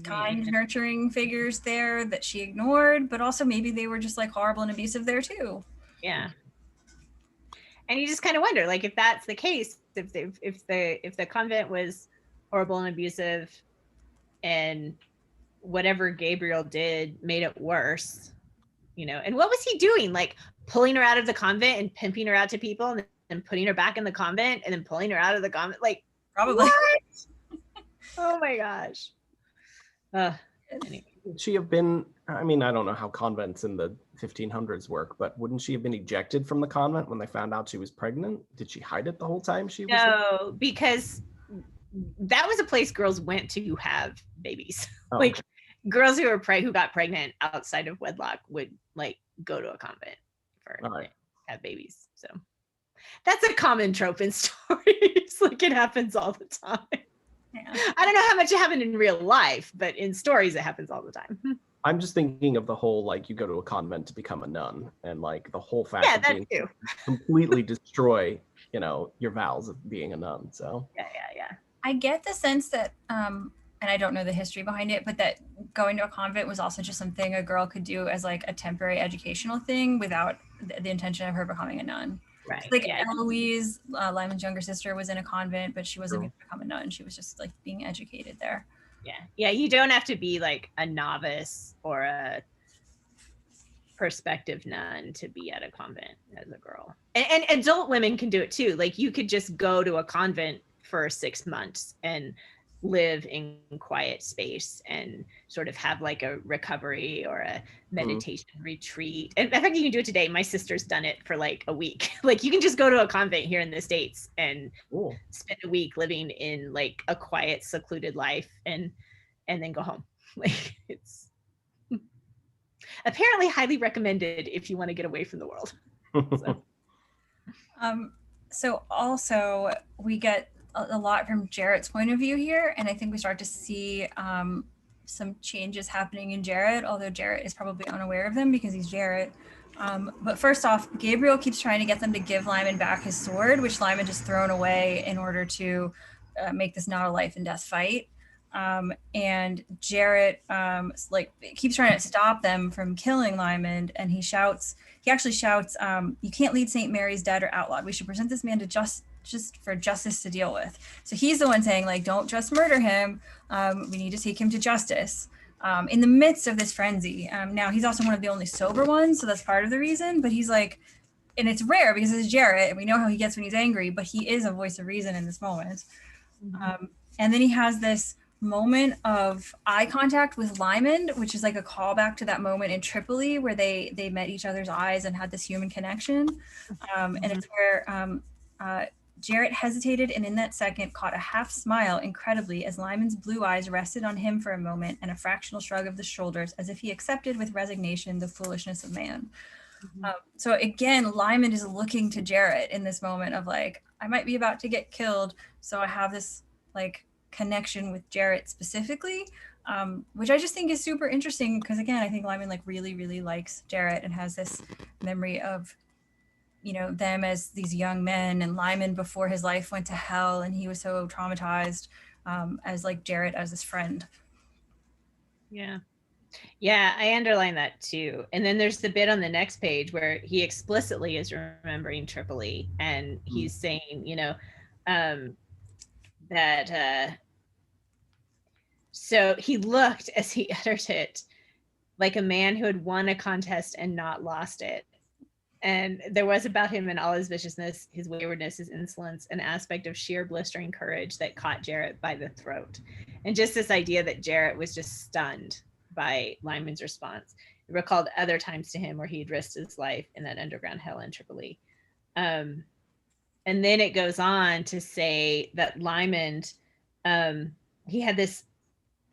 kind, nurturing figures there that she ignored, but also maybe they were just like horrible and abusive there too. Yeah. And you just kind of wonder, like, if that's the case, if the convent was horrible and abusive, and whatever Gabriel did made it worse, you know. And what was he doing? Like pulling her out of the convent and pimping her out to people, and then putting her back in the convent, and then pulling her out of the convent? Like, Probably. what? Oh my gosh. Anyway. Would she have been, I mean, I don't know how convents in the 1500s work, but wouldn't she have been ejected from the convent when they found out she was pregnant? Did she hide it the whole time she was No, because that was a place girls went to have babies. Oh, like okay. Girls who got pregnant outside of wedlock would like go to a convent for have babies. So that's a common trope in stories. Like it happens all the time. Yeah. I don't know how much it happened in real life, but in stories it happens all the time. I'm just thinking of the whole, like, you go to a convent to become a nun, and like the whole fact of being too. completely destroy, you know, your vows of being a nun. So yeah. I get the sense that and I don't know the history behind it, but that going to a convent was also just something a girl could do as like a temporary educational thing without the intention of her becoming a nun. Right. Like Eloise, Lymond's younger sister, was in a convent, but she wasn't going to become a nun. She was just like being educated there. Yeah. You don't have to be like a novice or a prospective nun to be at a convent as a girl. And adult women can do it too. Like you could just go to a convent for 6 months and live in quiet space and sort of have like a recovery or a meditation retreat. And in fact, you can do it today. My sister's done it for like a week. Like you can just go to a convent here in the States and spend a week living in like a quiet, secluded life and then go home. Like it's apparently highly recommended if you want to get away from the world. So also we get a lot from Jarrett's point of view here, and I think we start to see some changes happening in Jarrett, although Jarrett is probably unaware of them because he's Jarrett. But first off, Gabriel keeps trying to get them to give Lymond back his sword, which Lymond has thrown away in order to make this not a life and death fight. And Jarrett like keeps trying to stop them from killing Lymond, and he actually shouts, "You can't lead St. Mary's dead or outlawed. We should present this man to just for justice to deal with." So he's the one saying, like, don't just murder him. We need to take him to justice. In the midst of this frenzy. Now he's also one of the only sober ones, so that's part of the reason, but he's like, and it's rare because it's Jarrett and we know how he gets when he's angry, but he is a voice of reason in this moment. And then he has this moment of eye contact with Lymond, which is like a callback to that moment in Tripoli where they met each other's eyes and had this human connection. And it's where Jarrett hesitated and in that second caught a half smile incredibly as Lymond's blue eyes rested on him for a moment and a fractional shrug of the shoulders as if he accepted with resignation the foolishness of man. So again, Lymond is looking to Jarrett in this moment of like, I might be about to get killed, so I have this like connection with Jarrett specifically, which I just think is super interesting because again, I think Lymond like really, really likes Jarrett and has this memory of, you know, them as these young men and Lymond before his life went to hell and he was so traumatized, as like Jarrett as his friend. Yeah, I underline that too. And then there's the bit on the next page where he explicitly is remembering Tripoli and he's saying, you know, that so he looked as he uttered it like a man who had won a contest and not lost it. And there was about him in all his viciousness, his waywardness, his insolence, an aspect of sheer blistering courage that caught Jarrett by the throat. And just this idea that Jarrett was just stunned by Lymond's response. It recalled other times to him where he'd risked his life in that underground hell in Tripoli. And then it goes on to say that Lymond, he had this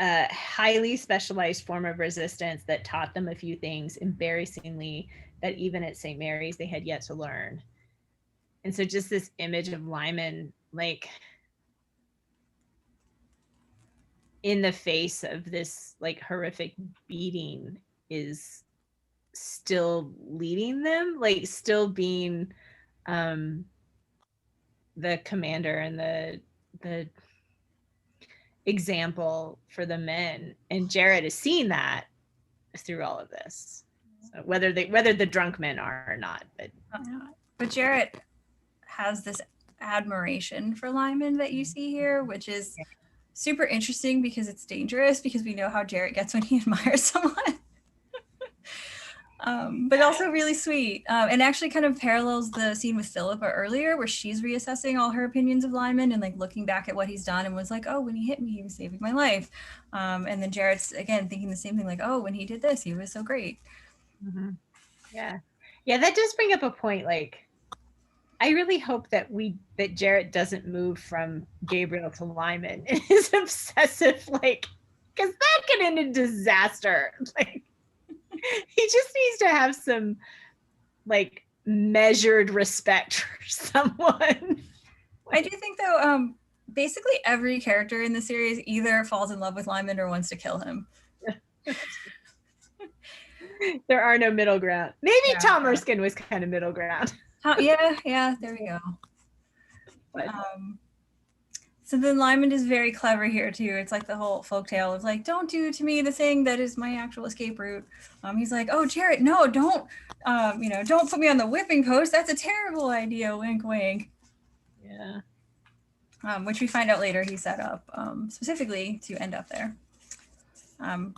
highly specialized form of resistance that taught them a few things embarrassingly that even at St. Mary's they had yet to learn. And so just this image of Lymond like in the face of this like horrific beating is still leading them, like still being the commander and the example for the men. And Jarrett is seeing that through all of this. So whether the drunk men are or not, but Jarrett has this admiration for Lymond that you see here, which is super interesting because it's dangerous, because we know how Jarrett gets when he admires someone. But also really sweet, and actually kind of parallels the scene with Philippa earlier, where she's reassessing all her opinions of Lymond and like looking back at what he's done and was like, oh, when he hit me, he was saving my life. And then Jarrett's again thinking the same thing, like, oh, when he did this, he was so great. Mm-hmm. Yeah, that does bring up a point. Like, I really hope that Jarrett doesn't move from Gabriel to Lymond in his obsessive, like, because that could end in disaster. Like, he just needs to have some like measured respect for someone. I do think though, basically every character in the series either falls in love with Lymond or wants to kill him. There are no middle ground. Maybe Tom Erskine was kind of middle ground. Yeah, there we go. So then Lymond is very clever here too. It's like the whole folktale of like, don't do to me the thing that is my actual escape route. He's like, oh, Jarrett, no, don't put me on the whipping post. That's a terrible idea. Wink, wink. Yeah. Which we find out later he set up specifically to end up there.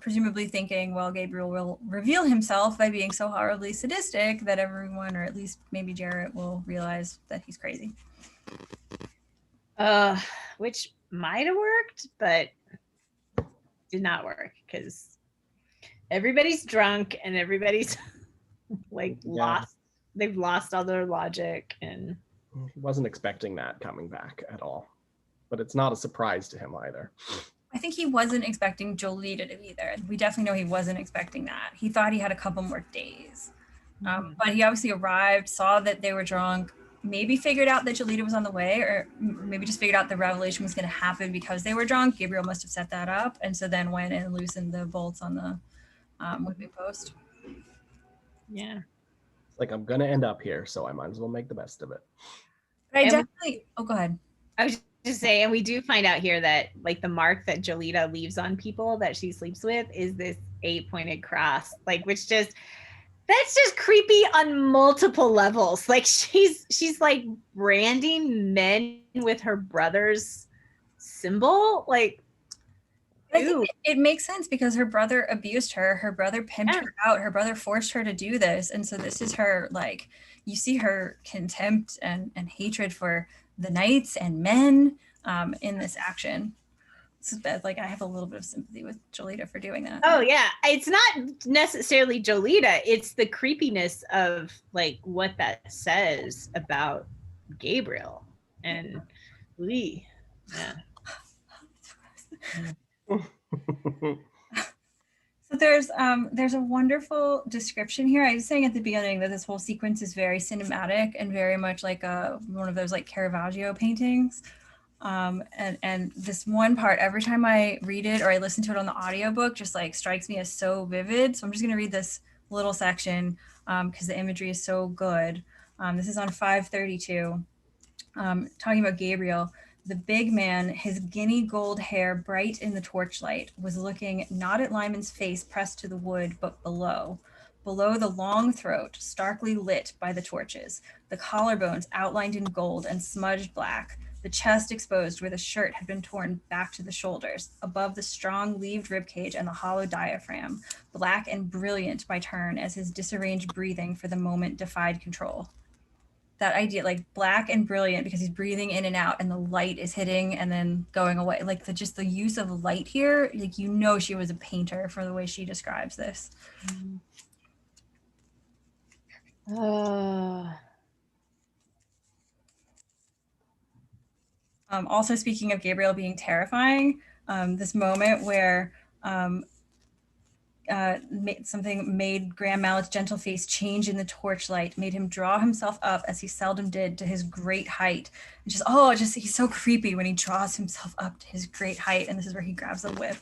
Presumably thinking, well, Gabriel will reveal himself by being so horribly sadistic that everyone, or at least maybe Jarrett, will realize that he's crazy. Which might have worked, but did not work because everybody's drunk and everybody's like lost. They've lost all their logic, and he wasn't expecting that coming back at all. But it's not a surprise to him either. I think he wasn't expecting Jolita to be there. We definitely know he wasn't expecting that. He thought he had a couple more days. But he obviously arrived, saw that they were drunk, maybe figured out that Jolita was on the way, or maybe just figured out the revelation was going to happen because they were drunk. Gabriel must have set that up, and so then went and loosened the bolts on the whipping post. Yeah. It's like, I'm going to end up here, so I might as well make the best of it. But go ahead. I was just saying, and we do find out here that like the mark that Jolita leaves on people that she sleeps with is this 8-pointed cross, like, which that's just creepy on multiple levels. Like she's like branding men with her brother's symbol. Like, I think it makes sense because her brother abused her. Her brother pimped her out. Her brother forced her to do this. And so this is her, like, you see her contempt and hatred for the knights and men in this action. This is bad. Like, I have a little bit of sympathy with Jolita for doing that. Oh yeah, it's not necessarily Jolita. It's the creepiness of like what that says about Gabriel and Lee. Yeah. So there's a wonderful description here. I was saying at the beginning that this whole sequence is very cinematic and very much like one of those like Caravaggio paintings. And this one part, every time I read it or I listen to it on the audiobook, just like strikes me as so vivid. So I'm just going to read this little section because the imagery is so good. This is on 532, talking about Gabriel. The big man, his guinea gold hair bright in the torchlight, was looking not at Lymond's face pressed to the wood, but below the long throat, starkly lit by the torches, the collarbones outlined in gold and smudged black, the chest exposed where the shirt had been torn back to the shoulders, above the strong leaved ribcage and the hollow diaphragm, black and brilliant by turn as his disarranged breathing for the moment defied control. That idea, like black and brilliant because he's breathing in and out and the light is hitting and then going away. Like just the use of light here, like she was a painter for the way she describes this. Also, speaking of Gabriel being terrifying, this moment where something made Graham Mallet's gentle face change in the torchlight, made him draw himself up as he seldom did to his great height. And he's so creepy when he draws himself up to his great height. And this is where he grabs the whip.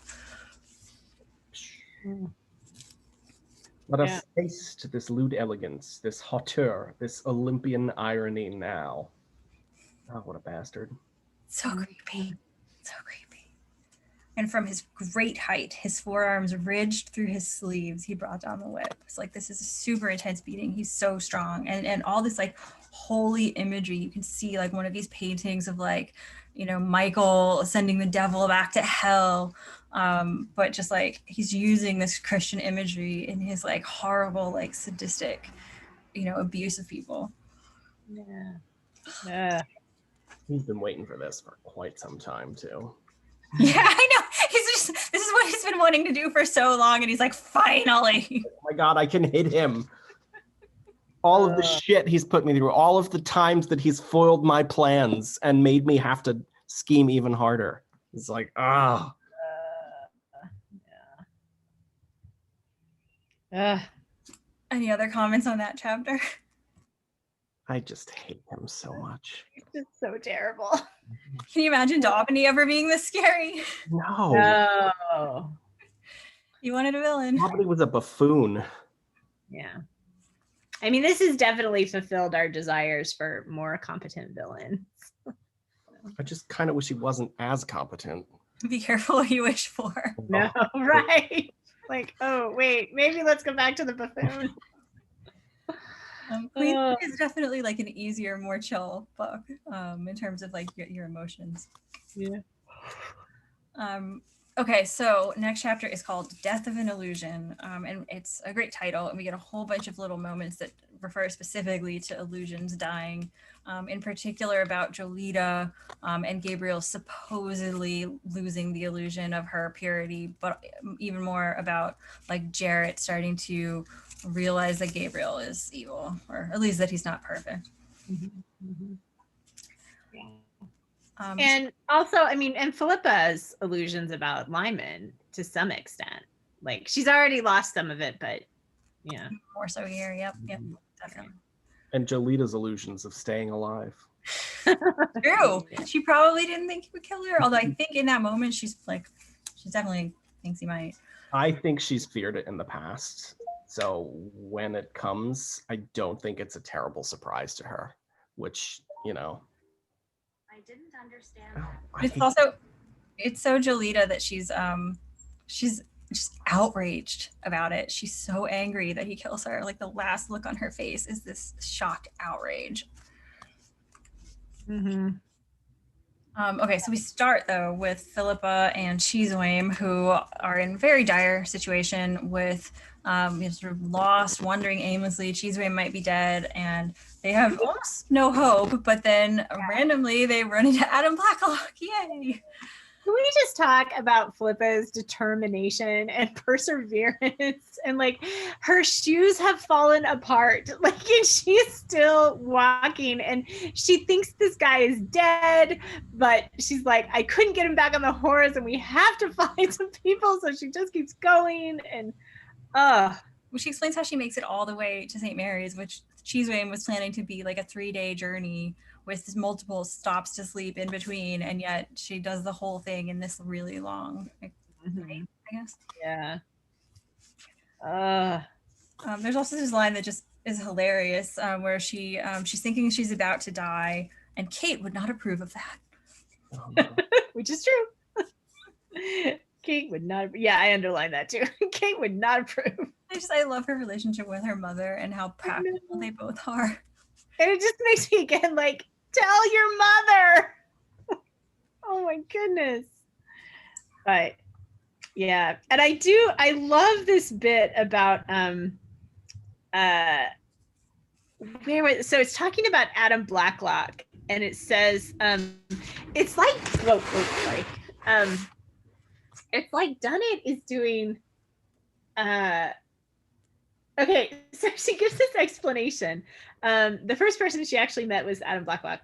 Let us taste this lewd elegance, this hauteur, this Olympian irony now. Oh, what a bastard. So creepy. So creepy. And from his great height, his forearms ridged through his sleeves, he brought down the whip. It's like, this is a super intense beating. He's so strong. And all this like holy imagery, you can see like one of these paintings of like, Michael sending the devil back to hell. But just like, he's using this Christian imagery in his like horrible, like sadistic, abuse of people. Yeah. He's been waiting for this for quite some time too. Yeah, I know. This is what he's been wanting to do for so long, and he's like, finally. Oh my God, I can hit him. All of the shit he's put me through, all of the times that he's foiled my plans and made me have to scheme even harder. It's like, Any other comments on that chapter? I just hate him so much. It's so terrible. Can you imagine Daubeny ever being this scary? No. You wanted a villain. Daubeny was a buffoon. Yeah. I mean, this has definitely fulfilled our desires for more competent villains. I just kind of wish he wasn't as competent. Be careful what you wish for. No, right? Like, oh, wait, maybe let's go back to the buffoon. Queen is definitely like an easier, more chill book in terms of like your emotions. Yeah. Okay, so next chapter is called Death of an Illusion, and it's a great title, and we get a whole bunch of little moments that refer specifically to illusions dying, in particular about Jolita and Gabriel supposedly losing the illusion of her purity, but even more about like Jarrett starting to realize that Gabriel is evil, or at least that he's not perfect. And also, I mean, and Philippa's illusions about Lymond to some extent. Like, she's already lost some of it, but yeah. More so here, yep, definitely. And Jolita's illusions of staying alive. True. She probably didn't think he would kill her, although I think in that moment she definitely thinks he might. I think she's feared it in the past. So when it comes, I don't think it's a terrible surprise to her, which, I didn't understand that. It's so Jolita that she's just outraged about it. She's so angry that he kills her. Like the last look on her face is this shocked outrage. Okay, so we start though with Philippa and Cheesewame, who are in very dire situation with sort of lost, wandering aimlessly. Cheesewame might be dead, and they have almost no hope. But then randomly they run into Adam Blacklock. Yay! Can we just talk about Philippa's determination and perseverance? And like, her shoes have fallen apart, like, and she's still walking, and she thinks this guy is dead, but she's like, I couldn't get him back on the horse, and we have to find some people, so she just keeps going. And well, she explains how she makes it all the way to St. Mary's, which Cheesewame was planning to be like a 3-day journey with multiple stops to sleep in between, and yet she does the whole thing in this really long night, I guess. Yeah. There's also this line that just is hilarious, where she's thinking she's about to die, and Kate would not approve of that. Which is true. Kate would not. Yeah, I underlined that too. Kate would not approve. I love her relationship with her mother and how practical they both are. And it just makes me again like, tell your mother. Oh my goodness. But yeah, and I love this bit about so it's talking about Adam Blacklock, and it says it's like sorry. It's like Dunnett is doing okay, so she gives this explanation. The first person she actually met was Adam Blacklock.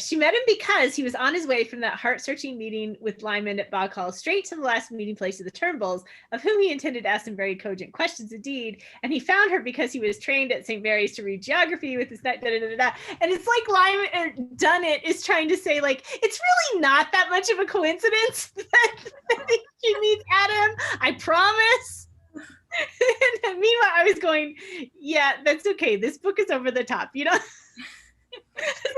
She met him because he was on his way from that heart-searching meeting with Lymond at Bog Hall straight to the last meeting place of the Turnbulls, of whom he intended to ask some very cogent questions indeed. And he found her because he was trained at St. Mary's to read geography with his And it's like Lymond Dunnett is trying to say, like, it's really not that much of a coincidence that she meets Adam. I promise. And meanwhile, I was going, yeah, that's okay. This book is over the top. You don't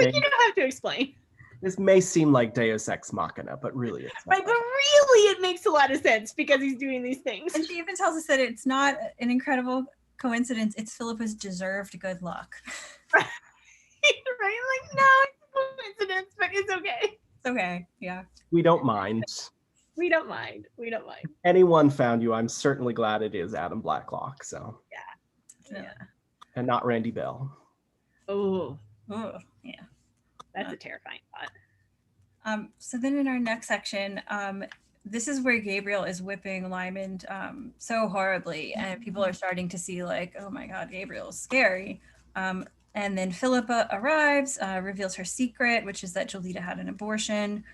like, you don't have to explain. This may seem like Deus Ex Machina, but really it's not. Right, but really it makes a lot of sense because he's doing these things. And she even tells us that it's not an incredible coincidence. It's Philippa's deserved good luck. Right? Like, no, it's a coincidence, but it's okay. It's okay. Yeah. We don't mind. We don't mind. Anyone found you, I'm certainly glad it is Adam Blacklock. So Yeah. And not Randy Bell. Oh, yeah. That's a terrifying thought. So then in our next section, this is where Gabriel is whipping Lymond so horribly, and people are starting to see like, oh my God, Gabriel's scary. And then Philippa arrives, reveals her secret, which is that Jolita had an abortion.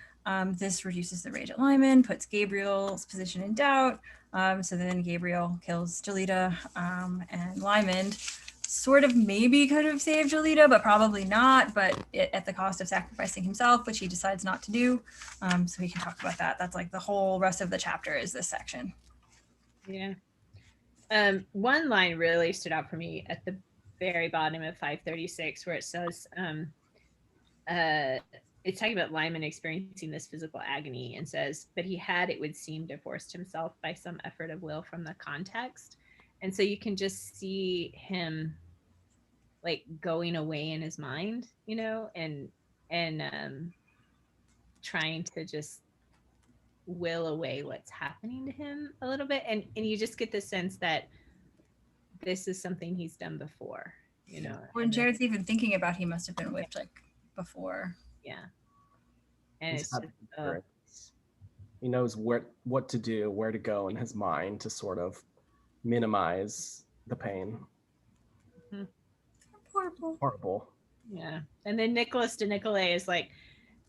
This reduces the rage at Lymond, puts Gabriel's position in doubt. So then Gabriel kills Jolita, and Lymond sort of maybe could have saved Jolita, but probably not, but at the cost of sacrificing himself, which he decides not to do. So we can talk about that. That's like the whole rest of the chapter is this section. Yeah. One line really stood out for me at the very bottom of 536, where it says, it's talking about Lymond experiencing this physical agony, and says, but he had, it would seem, divorced himself by some effort of will from the context. And so you can just see him like going away in his mind, you know, and trying to just will away what's happening to him a little bit. And you just get the sense that this is something he's done before, you know. When Jarrett's even thinking about he must have been whipped like before. Yeah. And it's just, he knows what to do, where to go in his mind to sort of minimize the pain. Horrible. Yeah. And then Nicholas de Nicolay is like,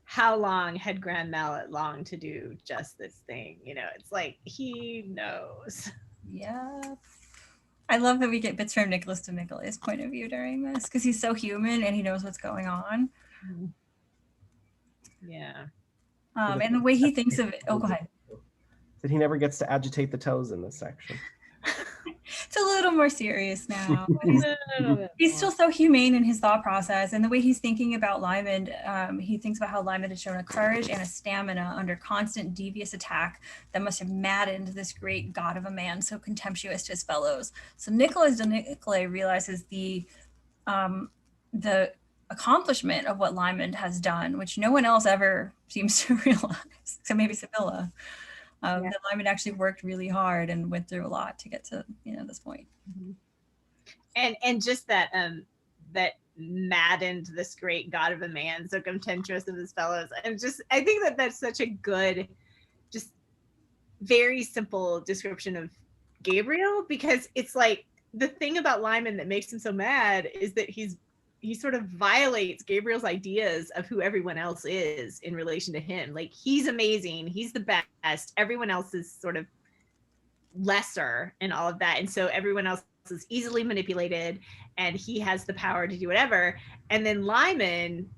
how long had Grand Mallet longed to do just this thing? You know, it's like he knows. Yeah. I love that we get bits from Nicholas de Nicolay's point of view during this, because he's so human and he knows what's going on. Yeah. And the way he thinks of it. Oh, go ahead. That he never gets to agitate the toes in this section. It's a little more serious now. He's still so humane in his thought process, and the way he's thinking about Lymond, he thinks about how Lymond had shown a courage and a stamina under constant devious attack that must have maddened this great god of a man so contemptuous to his fellows. So Nicholas de Nicolay realizes the accomplishment of what Lymond has done, which no one else ever seems to realize, so maybe Sibylla. That Lymond actually worked really hard and went through a lot to get to this point. And just that that maddened this great god of a man so contemptuous of his fellows, and just I think that that's such a good, just very simple description of Gabriel, because it's like the thing about Lymond that makes him so mad is that he sort of violates Gabriel's ideas of who everyone else is in relation to him. Like, he's amazing, he's the best, everyone else is sort of lesser and all of that, and so everyone else is easily manipulated and he has the power to do whatever. And then Lymond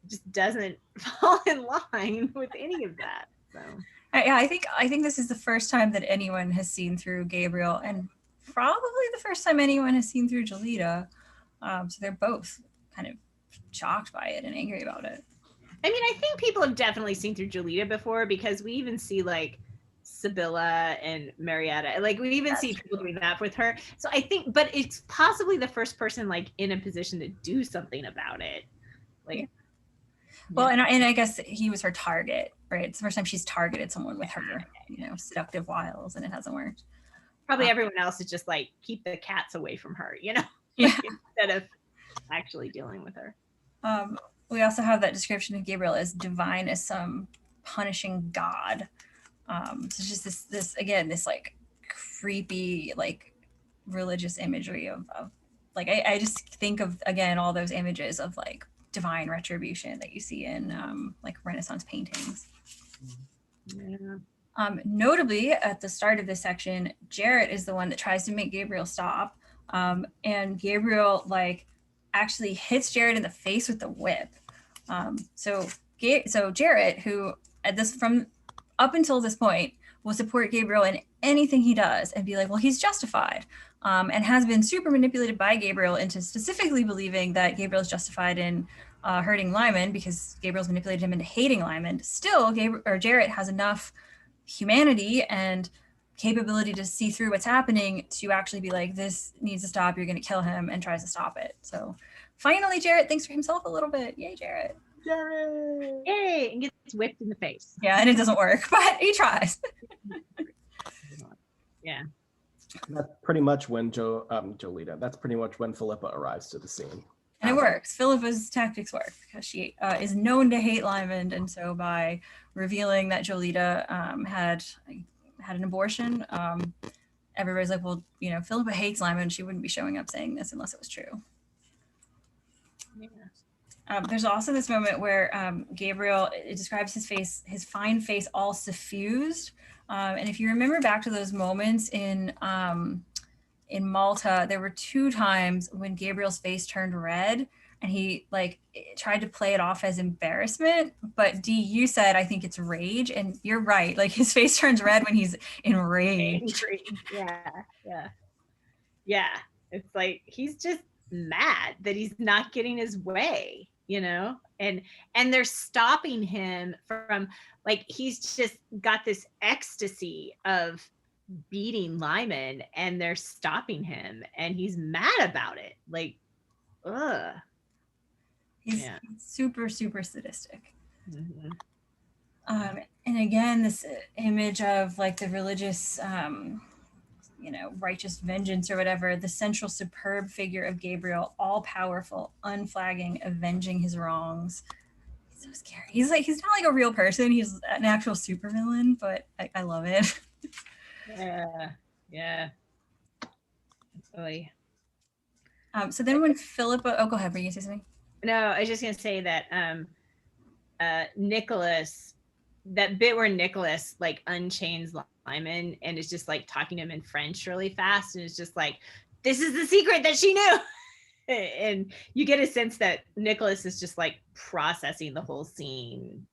just doesn't fall in line with any of that. So yeah, I think this is the first time that anyone has seen through Gabriel, and probably the first time anyone has seen through Jolita. So they're both kind of shocked by it and angry about it. I mean, I think people have definitely seen through Jolita before, because we even see like Sibylla and Marietta, like we even see people doing that with her. So I think, but it's possibly the first person like in a position to do something about it. Like, Well, and I guess he was her target, right? It's the first time she's targeted someone with her, seductive wiles, and it hasn't worked. Probably everyone else is just like, keep the cats away from her, Yeah. instead of actually dealing with her. We also have that description of Gabriel as divine as some punishing god. So it's just this again, this like creepy, like religious imagery of like, I just think of, again, all those images of like divine retribution that you see in like Renaissance paintings. Yeah. Notably, at the start of this section, Jarrett is the one that tries to make Gabriel stop. And Gabriel like actually hits Jarrett in the face with the whip. So Jarrett, who from up until this point will support Gabriel in anything he does and be like, well, he's justified, and has been super manipulated by Gabriel into specifically believing that Gabriel is justified in hurting Lymond because Gabriel's manipulated him into hating Lymond. Still, Jarrett has enough humanity and capability to see through what's happening to actually be like, this needs to stop, you're going to kill him, and tries to stop it. So finally Jarrett thinks for himself a little bit. Yay, Jarrett. Yay, and gets whipped in the face. Yeah, and it doesn't work, but he tries. Yeah. That's pretty much when Jolita, that's pretty much when Philippa arrives to the scene. And it works. Philippa's tactics work because she is known to hate Lymond, and so by revealing that Jolita had an abortion, everybody's like, well, Philippa hates Lymond. She wouldn't be showing up saying this unless it was true. Yeah. There's also this moment where Gabriel, it describes his fine face all suffused. And if you remember back to those moments in Malta, there were 2 times when Gabriel's face turned red, and he like tried to play it off as embarrassment. But Dee, you said, I think it's rage, and you're right. Like his face turns red when he's enraged. Yeah. It's like he's just mad that he's not getting his way, and they're stopping him from, like, he's just got this ecstasy of beating Lymond, and they're stopping him, and he's mad about it. Like, ugh. He's super, super sadistic. Mm-hmm. And again, this image of like the religious, righteous vengeance or whatever, the central superb figure of Gabriel, all powerful, unflagging, avenging his wrongs. He's so scary. He's not like a real person. He's an actual supervillain, but I love it. Yeah. Really. So then when Philippa, go ahead, were you gonna say something? No, I was just gonna say that Nicholas, that bit where Nicholas like unchains Lymond and is just like talking to him in French really fast, and it's just like, this is the secret that she knew. And you get a sense that Nicholas is just like processing the whole scene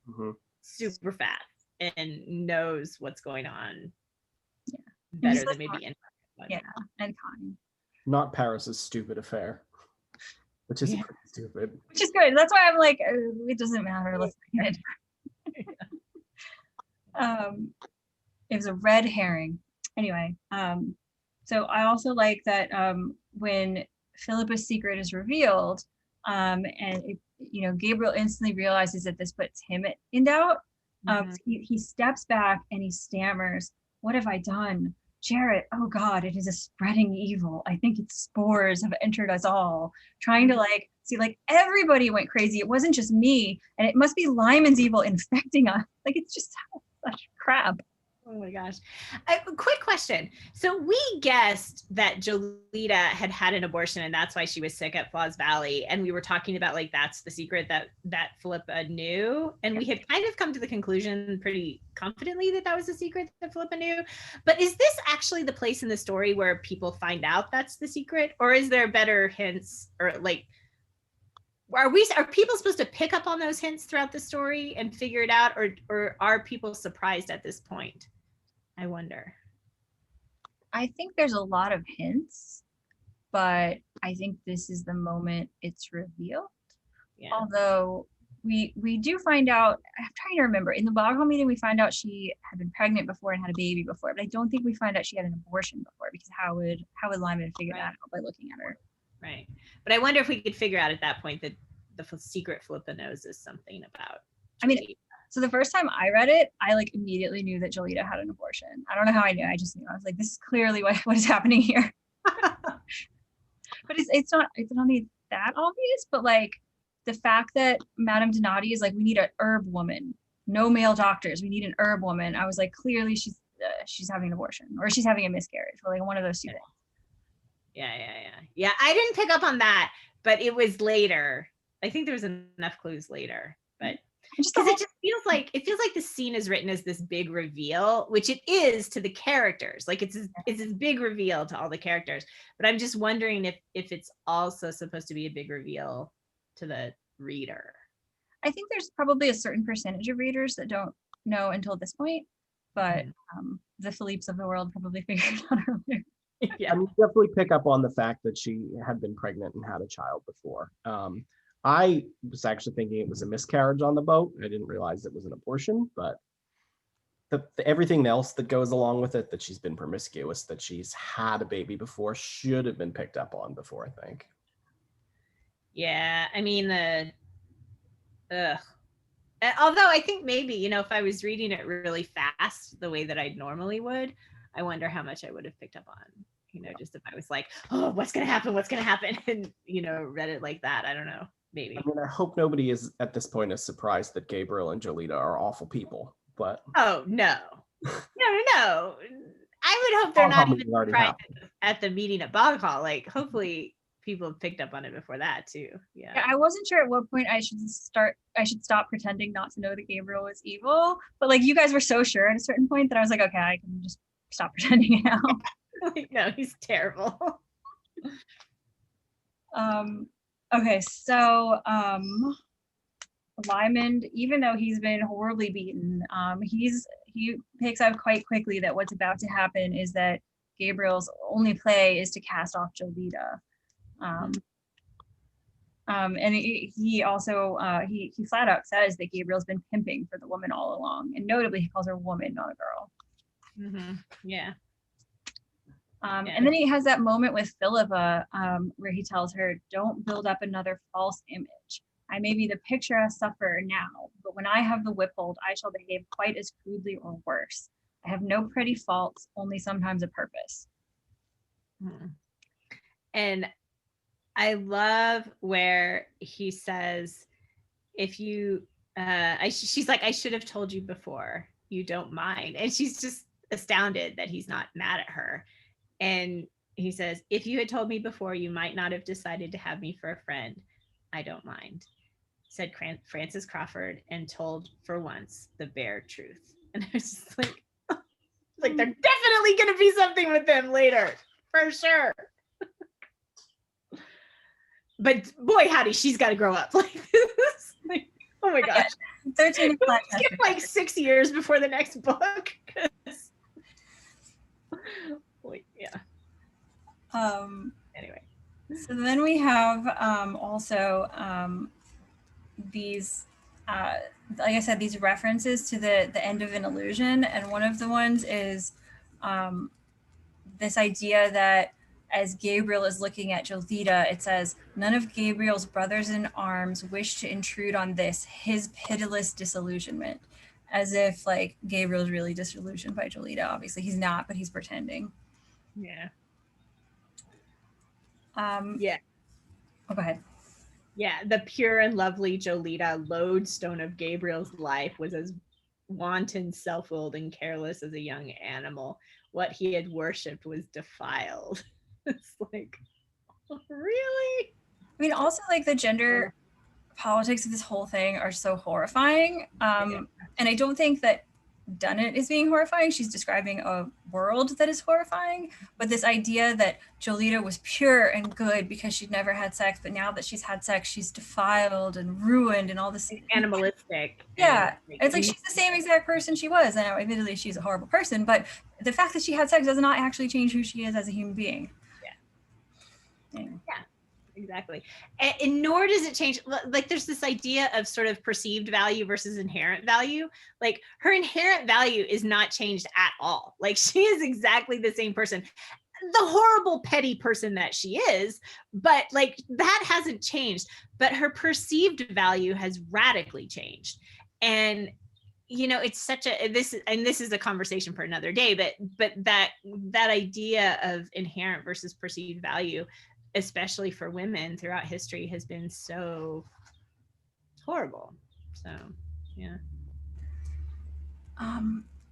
super fast and knows what's going on better than maybe in. Yeah, and kind. Not Paris's stupid affair, which is pretty stupid. Which is good. That's why I'm like, it doesn't matter. Let's make it. It was a red herring. Anyway, so I also like that when Philippa's secret is revealed, and Gabriel instantly realizes that this puts him in doubt. He steps back and he stammers, "What have I done? Jarrett, oh God, it is a spreading evil. I think its spores have entered us all." Trying to see everybody went crazy. It wasn't just me, and it must be Lymond's evil infecting us. Like, it's just such crap. Oh my gosh. Quick question. So we guessed that Jolita had an abortion and that's why she was sick at Flaws Valley. And we were talking about that's the secret that Philippa knew. And we had kind of come to the conclusion pretty confidently that was the secret that Philippa knew. But is this actually the place in the story where people find out that's the secret? Or is there better hints, or are people supposed to pick up on those hints throughout the story and figure it out, or are people surprised at this point? I wonder. I think there's a lot of hints, but I think this is the moment it's revealed. Yeah. Although we do find out, I'm trying to remember, in the Bog Hall meeting we find out she had been pregnant before and had a baby before, but I don't think we find out she had an abortion before, because how would Lymond figure that out by looking at her? Right. But I wonder if we could figure out at that point that the secret Philippa knows is something about. I mean, Jolita. so the first time I read it, I like immediately knew that Jolita had an abortion. I don't know how I knew. I just knew. I was like, this is clearly what is happening here. But it's not that obvious, but like the fact that Madame Donati is like, we need a herb woman, no male doctors, we need an herb woman. I was like, clearly she's having an abortion or she's having a miscarriage, or like one of those two things. Yeah. I didn't pick up on that, but it was later. I think there was enough clues later, but because it feels like the scene is written as this big reveal, which it is to the characters. Like it's this big reveal to all the characters. But I'm just wondering if it's also supposed to be a big reveal to the reader. I think there's probably a certain percentage of readers that don't know until this point, but the Philippes of the world probably figured it out earlier. Yeah, I mean, definitely pick up on the fact that she had been pregnant and had a child before. I was actually thinking it was a miscarriage on the boat. I didn't realize it was an abortion, but everything else that goes along with it, that she's been promiscuous, that she's had a baby before, should have been picked up on before, I think. Yeah, I mean, although I think maybe, if I was reading it really fast, the way that I normally would, I wonder how much I would have picked up on, just if I was like, oh, what's going to happen? And, read it like that. I don't know. Maybe. I mean, I hope nobody is at this point is surprised that Gabriel and Jolita are awful people, but. Oh, no. No. I would hope they're not even surprised at the meeting at Bog Hall. Like, hopefully people have picked up on it before that too. Yeah. I wasn't sure at what point I should stop pretending not to know that Gabriel was evil, but like you guys were so sure at a certain point that I was like, okay, I can just stop pretending now. No, he's terrible. Okay, so Lymond, even though he's been horribly beaten, he picks up quite quickly that what's about to happen is that Gabriel's only play is to cast off Jolita. And he also he flat out says that Gabriel's been pimping for the woman all along, and notably he calls her woman, not a girl. Mm-hmm. Yeah. And then he has that moment with Philippa where he tells her, don't build up another false image. I may be the picturesque sufferer now, but when I have the whip hold, I shall behave quite as crudely or worse. I have no pretty faults, only sometimes a purpose. And I love where he says, if you, she's like, I should have told you before, you don't mind. And she's just astounded that he's not mad at her. And he says, if you had told me before, you might not have decided to have me for a friend. I don't mind, said Francis Crawford, and told for once the bare truth. And I was just like, they're definitely going to be something with them later, for sure. But boy, howdy, she's got to grow up. Like this. Like, oh my gosh. 13 skip like 6 years before the next book. Like, yeah. Anyway. So then we have also these, like I said, these references to the end of an illusion. And one of the ones is this idea that as Gabriel is looking at Jolita, it says, none of Gabriel's brothers in arms wish to intrude on this, his pitiless disillusionment. As if like Gabriel's really disillusioned by Jolita. Obviously he's not, but he's pretending. Yeah. Yeah. Oh, go ahead. Yeah, the pure and lovely Jolita, lodestone of Gabriel's life, was as wanton, self-willed, and careless as a young animal. What he had worshipped was defiled. It's like, really? I mean, also like the gender politics of this whole thing are so horrifying. And I don't think that Dunnett is being horrifying. She's describing a world that is horrifying. But this idea that Jolita was pure and good because she'd never had sex, but now that she's had sex, she's defiled and ruined and all this animalistic. Yeah, it's like she's the same exact person she was. And admittedly, she's a horrible person, but the fact that she had sex does not actually change who she is as a human being. Yeah, exactly. And nor does it change, like there's this idea of sort of perceived value versus inherent value. Like her inherent value is not changed at all. Like she is exactly the same person. the horrible petty person that she is, but like that hasn't changed, but her perceived value has radically changed. And it's such a this is a conversation for another day, but that idea of inherent versus perceived value, especially for women throughout history, has been so horrible. So yeah.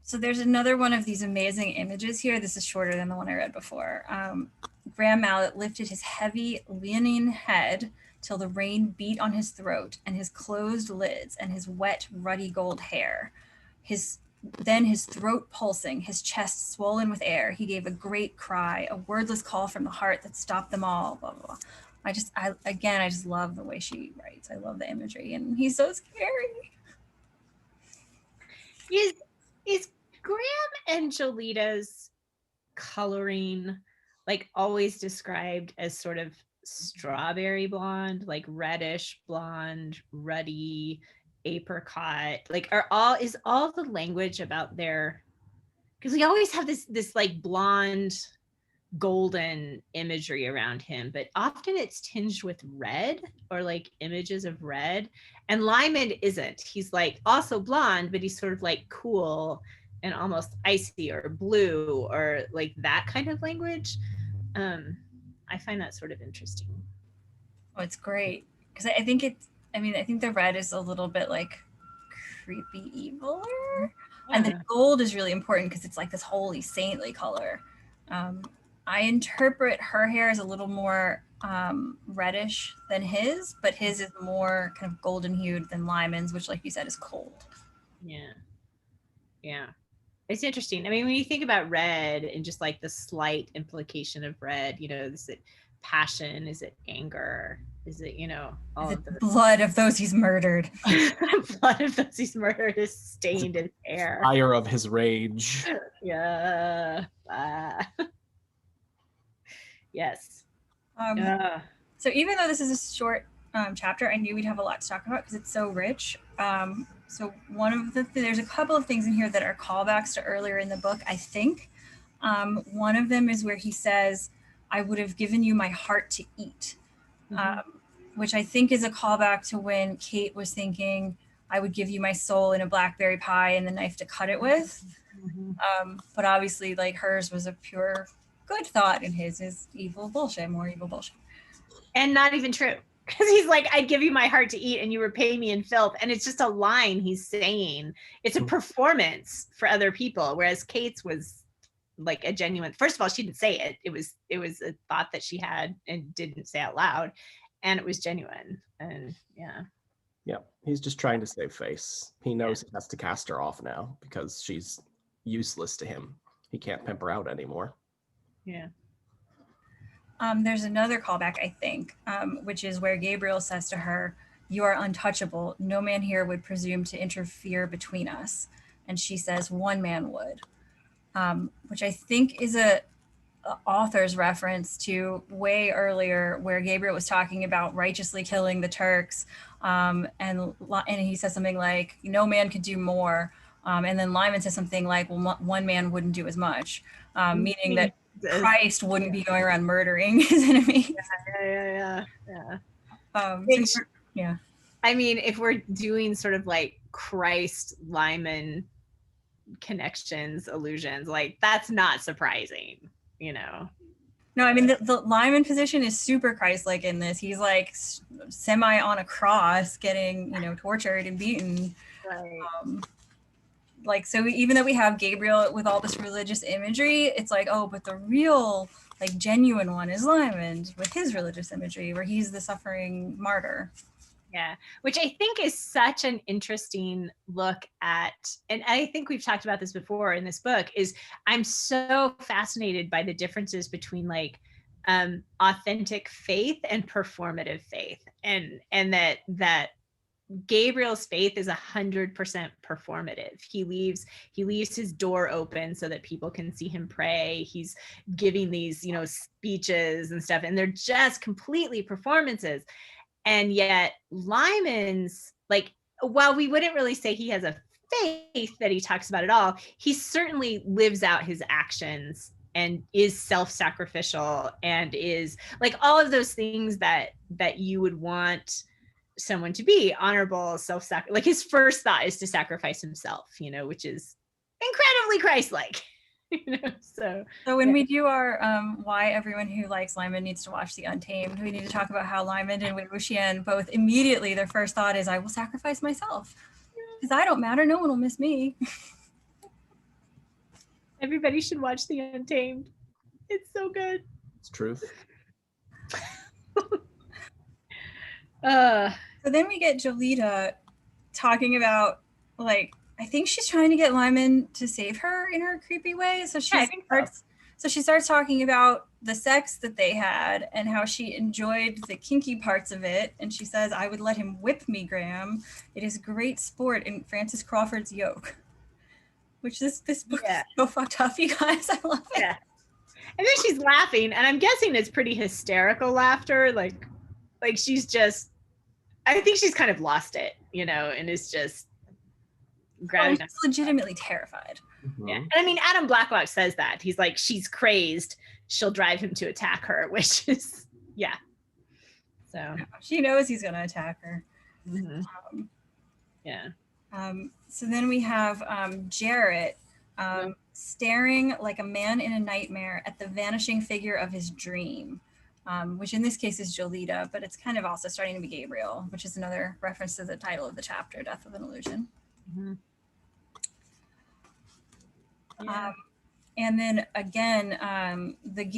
So there's another one of these amazing images here. This is shorter than the one I read before. Graham Mallet lifted his heavy, leaning head till the rain beat on his throat and his closed lids and his wet, ruddy gold hair. Then his throat pulsing, his chest swollen with air. He gave a great cry, a wordless call from the heart that stopped them all. Blah, blah, blah. I just love the way she writes. I love the imagery, and he's so scary. Is Graham and Jolita's coloring like always described as sort of strawberry blonde, like reddish blonde, ruddy, apricot? Like is all the language about their, because we always have this like blonde golden imagery around him, but often it's tinged with red or like images of red. And Lymond isn't. He's like also blonde, but he's sort of like cool and almost icy or blue or like that kind of language. I find that sort of interesting. Oh, it's great. Because I think the red is a little bit like creepy evil. Yeah. And the gold is really important because it's like this holy saintly color. I interpret her hair as a little more reddish than his, but his is more kind of golden hued than Lymond's, which, like you said, is cold. Yeah. It's interesting. I mean, when you think about red and just like the slight implication of red, is it passion? Is it anger? Is it, all of the blood of those he's murdered? Blood of those he's murdered is stained in hair. Fire of his rage. Yeah. Yes. So even though this is a short chapter, I knew we'd have a lot to talk about because it's so rich. So there's a couple of things in here that are callbacks to earlier in the book, I think. One of them is where he says, "I would have given you my heart to eat," which I think is a callback to when Kate was thinking, "I would give you my soul in a blackberry pie and the knife to cut it with." But obviously, like, hers was a pure good thought, and his is evil bullshit, more evil bullshit. And not even true. Because he's like, "I'd give you my heart to eat and you repay me in filth." And it's just a line he's saying. It's a performance for other people. Whereas Kate's was like a genuine, first of all, she didn't say it. It was a thought that she had and didn't say out loud. And it was genuine. And yeah, he's just trying to save face. He knows he has to cast her off now because she's useless to him. He can't pimp her out anymore. Yeah. There's another callback, I think, which is where Gabriel says to her, "You are untouchable. No man here would presume to interfere between us." And she says, "One man would," which I think is a author's reference to way earlier where Gabriel was talking about righteously killing the Turks. And he says something like, "No man could do more." And then Lymond says something like, "Well, one man wouldn't do as much," meaning that Christ wouldn't be going around murdering his enemies. Yeah. Yeah. I mean, if we're doing sort of like Christ Lymond connections, allusions, like that's not surprising, No, I mean, the Lymond position is super Christ-like in this. He's like semi on a cross getting, tortured and beaten. Right. Like, so even though we have Gabriel with all this religious imagery, it's like, oh, but the real, like, genuine one is Lymond with his religious imagery, where he's the suffering martyr. Yeah, which I think is such an interesting look at, and I think we've talked about this before in this book, is I'm so fascinated by the differences between like authentic faith and performative faith, and that Gabriel's faith is 100% performative. He leaves his door open so that people can see him pray. He's giving these, speeches and stuff, and they're just completely performances. And yet Lymond's, like, while we wouldn't really say he has a faith that he talks about at all, he certainly lives out his actions is self-sacrificial and is like all of those things that you would want someone to be: honorable, self-sacrifice. Like his first thought is to sacrifice himself, you know, which is incredibly Christ-like. You know, so when we do our why everyone who likes Lymond needs to watch The Untamed, we need to talk about how Lymond and Wei Wuxian both immediately, their first thought is, I will sacrifice myself because I don't matter. No one will miss me. everybody should watch The Untamed. It's so good. It's truth. So then we get Jolita talking about, like, I think she's trying to get Lymond to save her in her creepy way. So she starts talking about the sex that they had and how she enjoyed the kinky parts of it. And she says, I would let him whip me, Graham. It is great sport in Francis Crawford's yoke. Which this book is so fucked up, you guys. I love it. Yeah. And then she's laughing, and I'm guessing it's pretty hysterical laughter. Like she's just, I think she's kind of lost it, you know, and is just grabbing. She's legitimately terrified. Mm-hmm. Yeah. And I mean, Adam Blacklock says that. He's like, she's crazed. She'll drive him to attack her, which is, yeah. So she knows he's going to attack her. Mm-hmm. Yeah. So then we have Jarrett staring like a man in a nightmare at the vanishing figure of his dream, which in this case is Jolita, but it's kind of also starting to be Gabriel, which is another reference to the title of the chapter, Death of an Illusion. Mm-hmm. Yeah. And then again,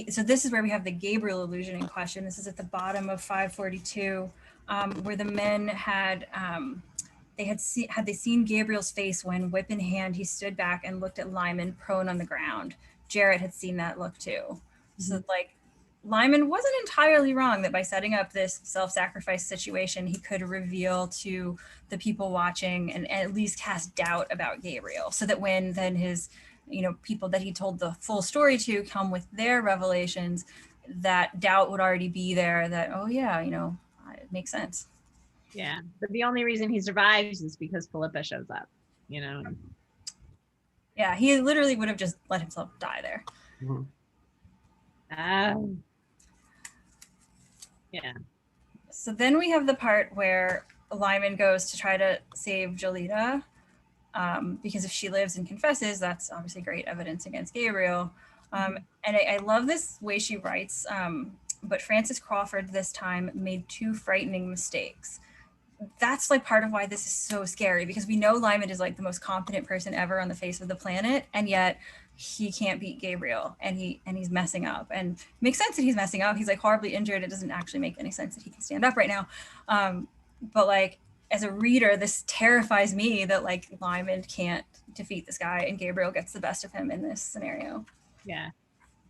so this is where we have the Gabriel illusion in question. This is at the bottom of 542, where the men had they seen Gabriel's face when, whip in hand, he stood back and looked at Lymond prone on the ground. Jarrett had seen that look too. Mm-hmm. So like Lymond wasn't entirely wrong that by setting up this self-sacrifice situation, he could reveal to the people watching and at least cast doubt about Gabriel, so that when then his, you know, people that he told the full story to come with their revelations, that doubt would already be there, that, oh yeah, you know, it makes sense. Yeah, but the only reason he survives is because Philippa shows up, you know. Yeah, he literally would have just let himself die there. Mm-hmm. Yeah. So then we have the part where Lymond goes to try to save Jolita, because if she lives and confesses, that's obviously great evidence against Gabriel. And I love this way she writes, but Francis Crawford this time made 2 frightening mistakes. That's like part of why this is so scary, because we know Lymond is like the most competent person ever on the face of the planet, and yet he can't beat Gabriel, and he's messing up. And it makes sense that he's messing up. He's like horribly injured. It doesn't actually make any sense that he can stand up right now. But like as a reader, this terrifies me that like Lymond can't defeat this guy and Gabriel gets the best of him in this scenario. Yeah.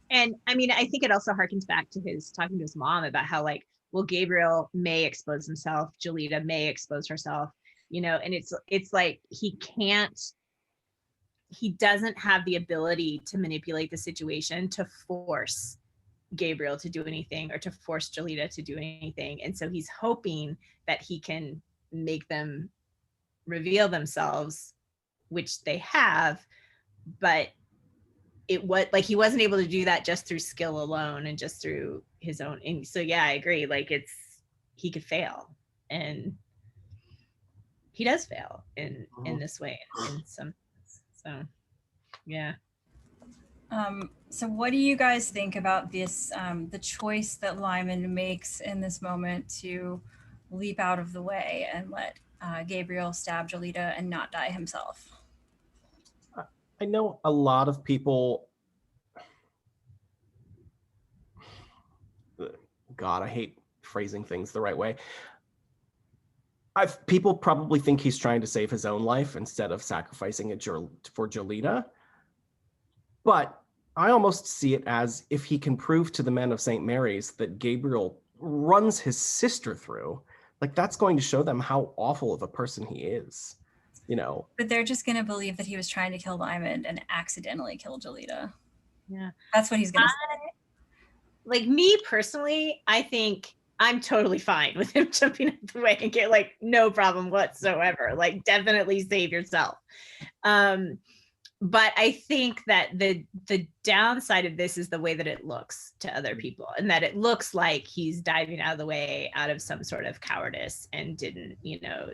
And I mean, I think it also harkens back to his talking to his mom about how like, well, Gabriel may expose himself, Jolita may expose herself, you know, and it's like he doesn't have the ability to manipulate the situation to force Gabriel to do anything or to force Jolita to do anything. And so he's hoping that he can make them reveal themselves, which they have, but it was like he wasn't able to do that just through skill alone and just through his own. And so yeah, I agree, like he could fail, and he does fail in this way in some, so yeah. So what do you guys think about this, the choice that Lymond makes in this moment to leap out of the way and let Gabriel stab Jolita and not die himself? I know a lot of people, God, I hate phrasing things the right way. People probably think he's trying to save his own life instead of sacrificing it for Jolita. But I almost see it as if he can prove to the men of St. Mary's that Gabriel runs his sister through, like that's going to show them how awful of a person he is. You know, but they're just going to believe that he was trying to kill Lymond and accidentally kill Jolita. Yeah, that's what he's going to say. Like me personally, I think I'm totally fine with him jumping out the way and get like no problem whatsoever. Like definitely save yourself. but I think that the downside of this is the way that it looks to other people, and that it looks like he's diving out of the way out of some sort of cowardice and didn't,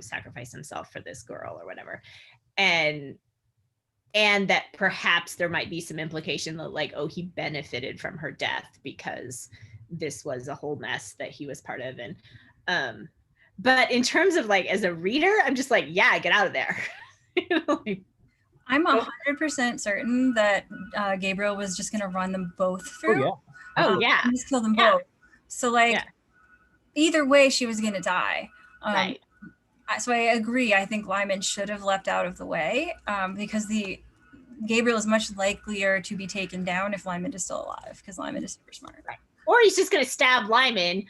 sacrifice himself for this girl or whatever. And that perhaps there might be some implication that like, oh, he benefited from her death because this was a whole mess that he was part of. And but in terms of like as a reader, I'm just like, yeah, get out of there. I'm 100% certain that Gabriel was just going to run them both through. Oh yeah. And just kill them both. So like, either way, she was going to die. Right. So I agree. I think Lymond should have leapt out of the way because Gabriel is much likelier to be taken down if Lymond is still alive, because Lymond is super smart. Right. Or he's just going to stab Lymond,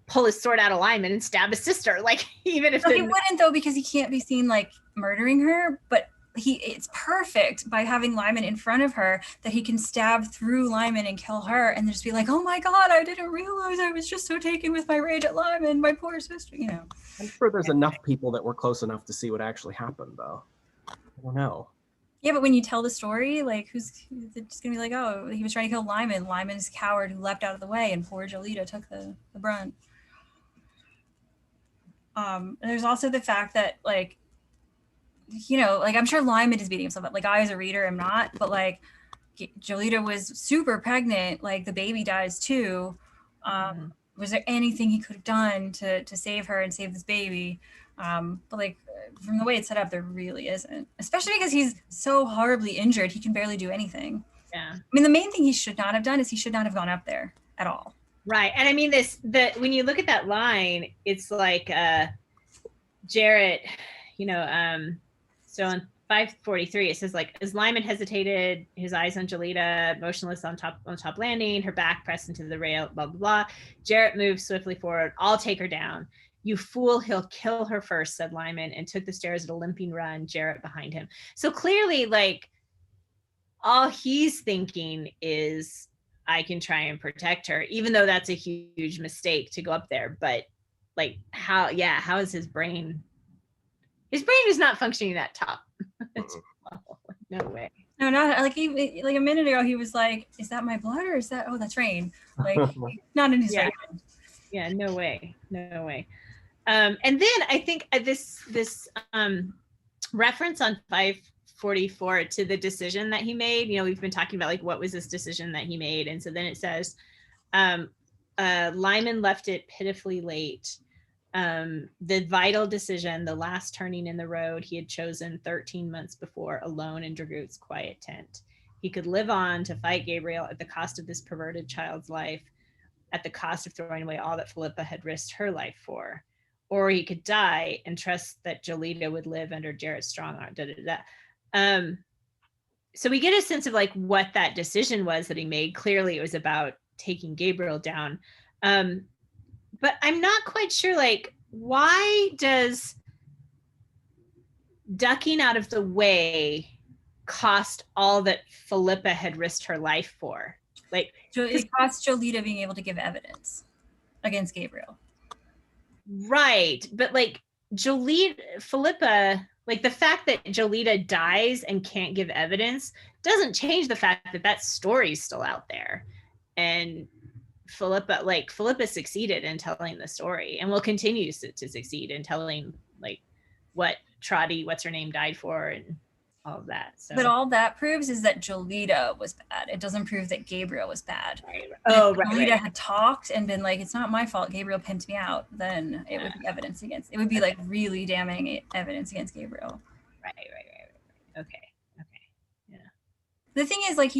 pull his sword out of Lymond and stab his sister. Like, even if he wouldn't, though, because he can't be seen like murdering her. But it's perfect by having Lymond in front of her that he can stab through Lymond and kill her, and then just be like, "Oh my God, I didn't realize. I was just so taken with my rage at Lymond, my poor sister." I'm sure there's enough people that were close enough to see what actually happened, though. I don't know. Yeah, but when you tell the story, like, who's just gonna be like, "Oh, he was trying to kill Lymond. Lymond is a coward who leapt out of the way, and poor Jolita took the brunt." There's also the fact that, like, like, I'm sure Lymond is beating himself up. Like, I as a reader am not, but like, Jolita was super pregnant. Like, the baby dies too. Was there anything he could have done to save her and save this baby? But like, from the way it's set up, there really isn't. Especially because he's so horribly injured, he can barely do anything. Yeah. I mean, the main thing he should not have done is he should not have gone up there at all. Right. And I mean, when you look at that line, it's like Jarrett, so on 543, it says, like, as Lymond hesitated, his eyes on Jolita, motionless on top landing, her back pressed into the rail, blah, blah, blah. Jarrett moved swiftly forward. "I'll take her down." "You fool, he'll kill her first," said Lymond, and took the stairs at a limping run, Jarrett behind him. So clearly, like, all he's thinking is, I can try and protect her, even though that's a huge mistake to go up there. But like, how is his brain? His brain is not functioning that top. No way. No, not like like a minute ago he was like, "Is that my blood or is that? Oh, that's rain." Like, not in his right mind. Yeah, no way. And then I think this reference on 544 to the decision that he made. We've been talking about like, what was this decision that he made, and so then it says, Lymond left it pitifully late. The vital decision, the last turning in the road he had chosen 13 months before, alone in Dragout's quiet tent. He could live on to fight Gabriel at the cost of this perverted child's life, at the cost of throwing away all that Philippa had risked her life for. Or he could die and trust that Jolita would live under Jarrett's strong arm. So we get a sense of like what that decision was that he made. Clearly it was about taking Gabriel down. But I'm not quite sure, like, why does ducking out of the way cost all that Philippa had risked her life for? Like, it costs Jolita being able to give evidence against Gabriel. Right. But like, Philippa, like, the fact that Jolita dies and can't give evidence doesn't change the fact that that story's still out there. And Philippa succeeded in telling the story and will continue to succeed in telling like what Trotty, what's her name, died for and all of that. So, but all that proves is that Jolita was bad. It doesn't prove that Gabriel was bad. Right. Oh, right. Jolita had talked and been like, "It's not my fault. Gabriel pimped me out." Then it would be evidence against. It would be like really damning evidence against Gabriel. Right. Okay. Yeah. The thing is, like,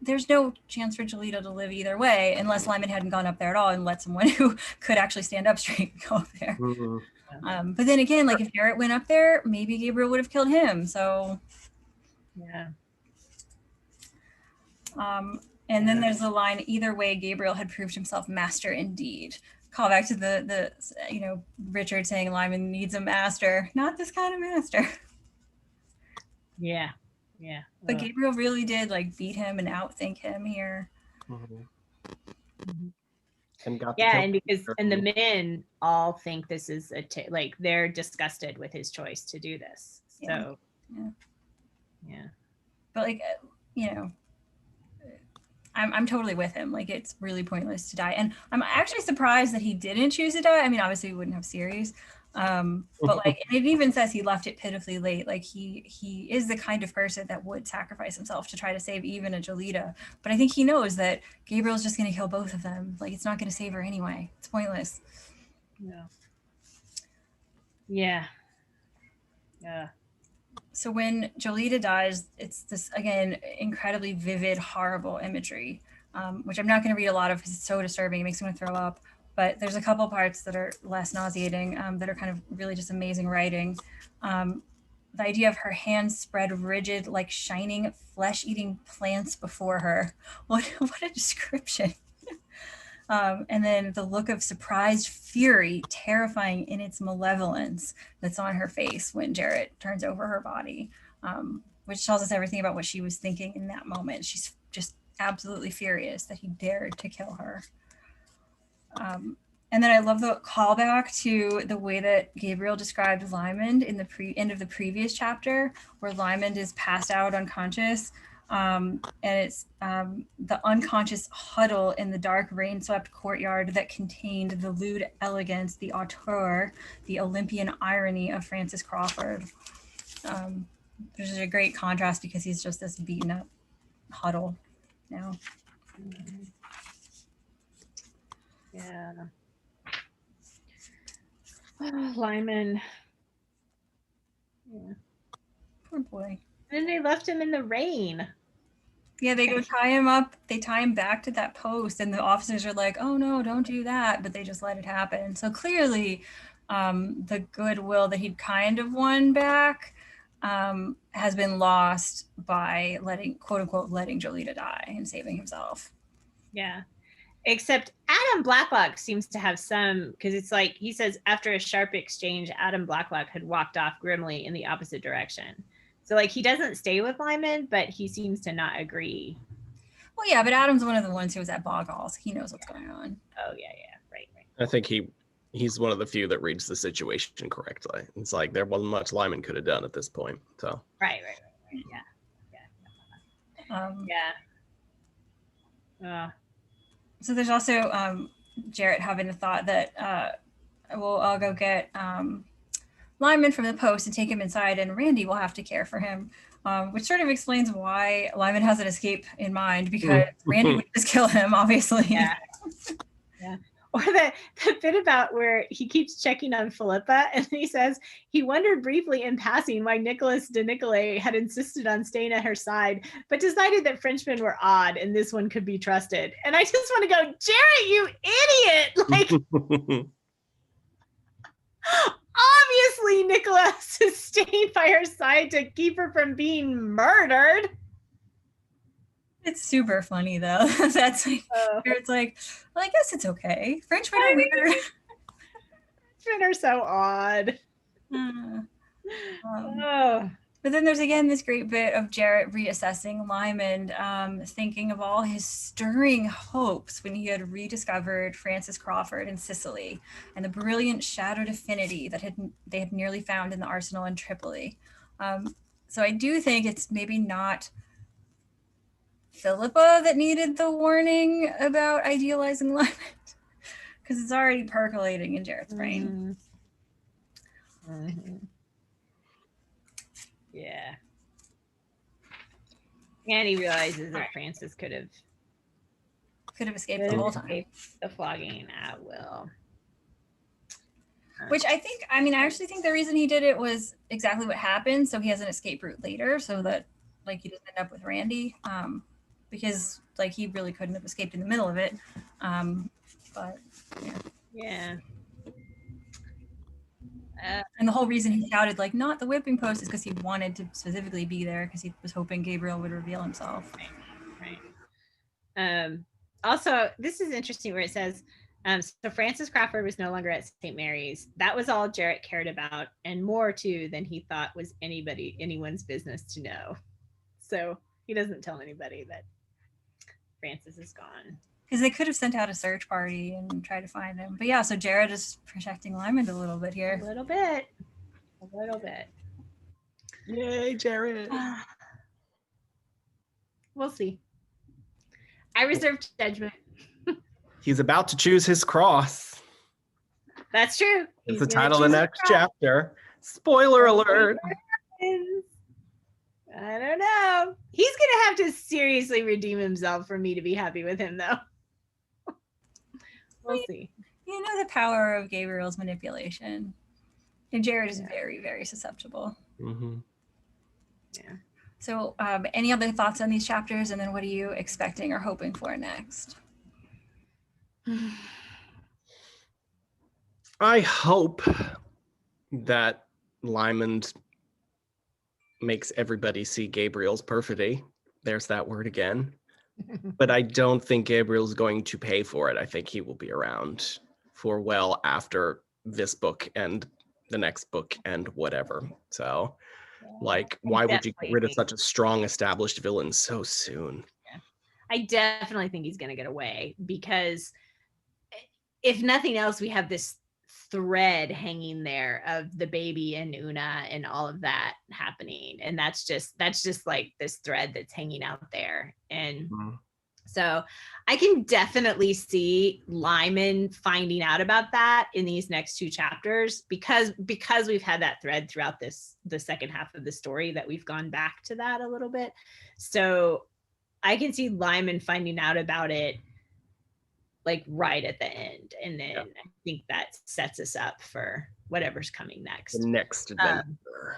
there's no chance for Jolita to live either way unless Lymond hadn't gone up there at all and let someone who could actually stand up straight go up there. Mm-hmm. But then again, like, if Jarrett went up there, maybe Gabriel would have killed him. So yeah. And then there's the line, "Either way, Gabriel had proved himself master indeed." Call back to the Richard saying Lymond needs a master, not this kind of master. Yeah. But Gabriel really did like beat him and outthink him here. Mm-hmm. And and the men all think this is like they're disgusted with his choice to do this. So Yeah. But like, you know, I'm totally with him. Like, it's really pointless to die. And I'm actually surprised that he didn't choose to die. I mean, obviously we wouldn't have series. But like, it even says he left it pitifully late. Like he is the kind of person that would sacrifice himself to try to save even a Jolita. But I think he knows that Gabriel's just going to kill both of them. Like, it's not going to save her anyway. It's pointless. Yeah. Yeah. Yeah. So when Jolita dies, it's this, again, incredibly vivid, horrible imagery, which I'm not going to read a lot of because it's so disturbing. It makes me want to throw up. But there's a couple parts that are less nauseating, that are kind of really just amazing writing. The idea of her hands spread rigid like shining flesh-eating plants before her. What a description. And then the look of surprised fury, terrifying in its malevolence, that's on her face when Jarrett turns over her body, which tells us everything about what she was thinking in that moment. She's just absolutely furious that he dared to kill her. And then I love the callback to the way that Gabriel described Lymond in the end of the previous chapter, where Lymond is passed out unconscious. And it's the unconscious huddle in the dark rain-swept courtyard that contained the lewd elegance, the auteur, the Olympian irony of Francis Crawford. Which is a great contrast because he's just this beaten up huddle now. Yeah. Oh, Lymond. Yeah. Poor boy. And then they left him in the rain. Yeah, they go tie him up. They tie him back to that post, and the officers are like, "Oh no, don't do that!" But they just let it happen. So clearly, the goodwill that he'd kind of won back has been lost by letting, quote unquote, letting Jolita die and saving himself. Yeah. Except Adam Blacklock seems to have some, because it's like he says after a sharp exchange, Adam Blacklock had walked off grimly in the opposite direction. So like he doesn't stay with Lymond, but he seems to not agree. Well, yeah, but Adam's one of the ones who was at Bog Hall, so he knows what's going on. Oh yeah, right. I think he's one of the few that reads the situation correctly. It's like there wasn't much Lymond could have done at this point. So right. Yeah. So there's also Jarrett having the thought that, well, I'll go get Lymond from the post and take him inside, and Randy will have to care for him, which sort of explains why Lymond has an escape in mind, because Randy would just kill him, obviously. Yeah. Or the bit about where he keeps checking on Philippa, and he says he wondered briefly in passing why Nicholas de Nicolay had insisted on staying at her side, but decided that Frenchmen were odd and this one could be trusted. And I just want to go, Jarrett, you idiot! Like, obviously Nicholas is staying by her side to keep her from being murdered. It's super funny though. That's like, it's like, well, I guess it's okay. Frenchmen are weird. Frenchmen are so odd. But then there's again this great bit of Jarrett reassessing Lymond, thinking of all his stirring hopes when he had rediscovered Francis Crawford in Sicily, and the brilliant shadowed affinity that they had nearly found in the arsenal in Tripoli. So I do think it's maybe not Philippa that needed the warning about idealizing Lymond, because it's already percolating in Jarrett's brain. Yeah. And he realizes that Francis could have escaped the whole time. The flogging at will. Which I actually think the reason he did it was exactly what happened, so he has an escape route later, so that like he doesn't end up with Randy. Because like he really couldn't have escaped in the middle of it. But yeah. And the whole reason he shouted like not the whipping post is because he wanted to specifically be there because he was hoping Gabriel would reveal himself. Right. Also, this is interesting where it says, so Francis Crawford was no longer at St. Mary's. That was all Jarrett cared about, and more too than he thought was anyone's business to know. So he doesn't tell anybody that Francis is gone. Because they could have sent out a search party and tried to find him. But yeah, so Jarrett is protecting Lymond a little bit here. A little bit. Yay, Jarrett. We'll see. I reserve judgment. He's about to choose his cross. That's true. It's He's the gonna title of the choose next a cross. chapter. Spoiler alert. I don't know. He's gonna have to seriously redeem himself for me to be happy with him, though. We'll see. You know the power of Gabriel's manipulation. And Jarrett is very, very susceptible. Mm-hmm. Yeah. So any other thoughts on these chapters? And then what are you expecting or hoping for next? I hope that Lymond makes everybody see Gabriel's perfidy. There's that word again. But I don't think Gabriel's going to pay for it. I think he will be around for well after this book and the next book and whatever. So, like, why would you get rid of such a strong established villain so soon? Yeah. I definitely think he's going to get away, because if nothing else, we have this thread hanging there of the baby and Una and all of that happening, and that's just like this thread that's hanging out there. And so I can definitely see Lymond finding out about that in these next two chapters, because we've had that thread throughout the second half of the story, that we've gone back to that a little bit. So I can see Lymond finding out about it like right at the end, and then I think that sets us up for whatever's coming next. The next adventure.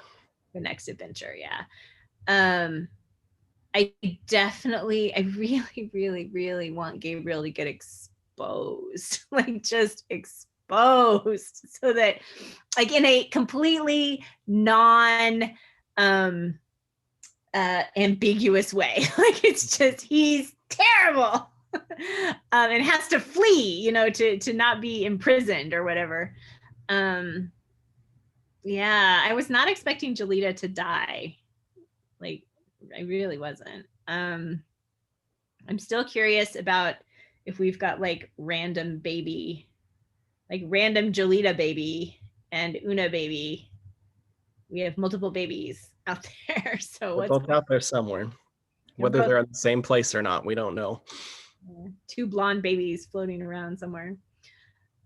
I really, really, really want Gabriel to get exposed, like just exposed, so that, like, in a completely non ambiguous way, like it's just, he's terrible. And has to flee, to not be imprisoned or whatever. I was not expecting Jolita to die. Like, I really wasn't. I'm still curious about if we've got like random baby, like random Jolita baby and Una baby. We have multiple babies out there. So they're both out there somewhere. Whether they're in the same place or not, we don't know. Two blonde babies floating around somewhere.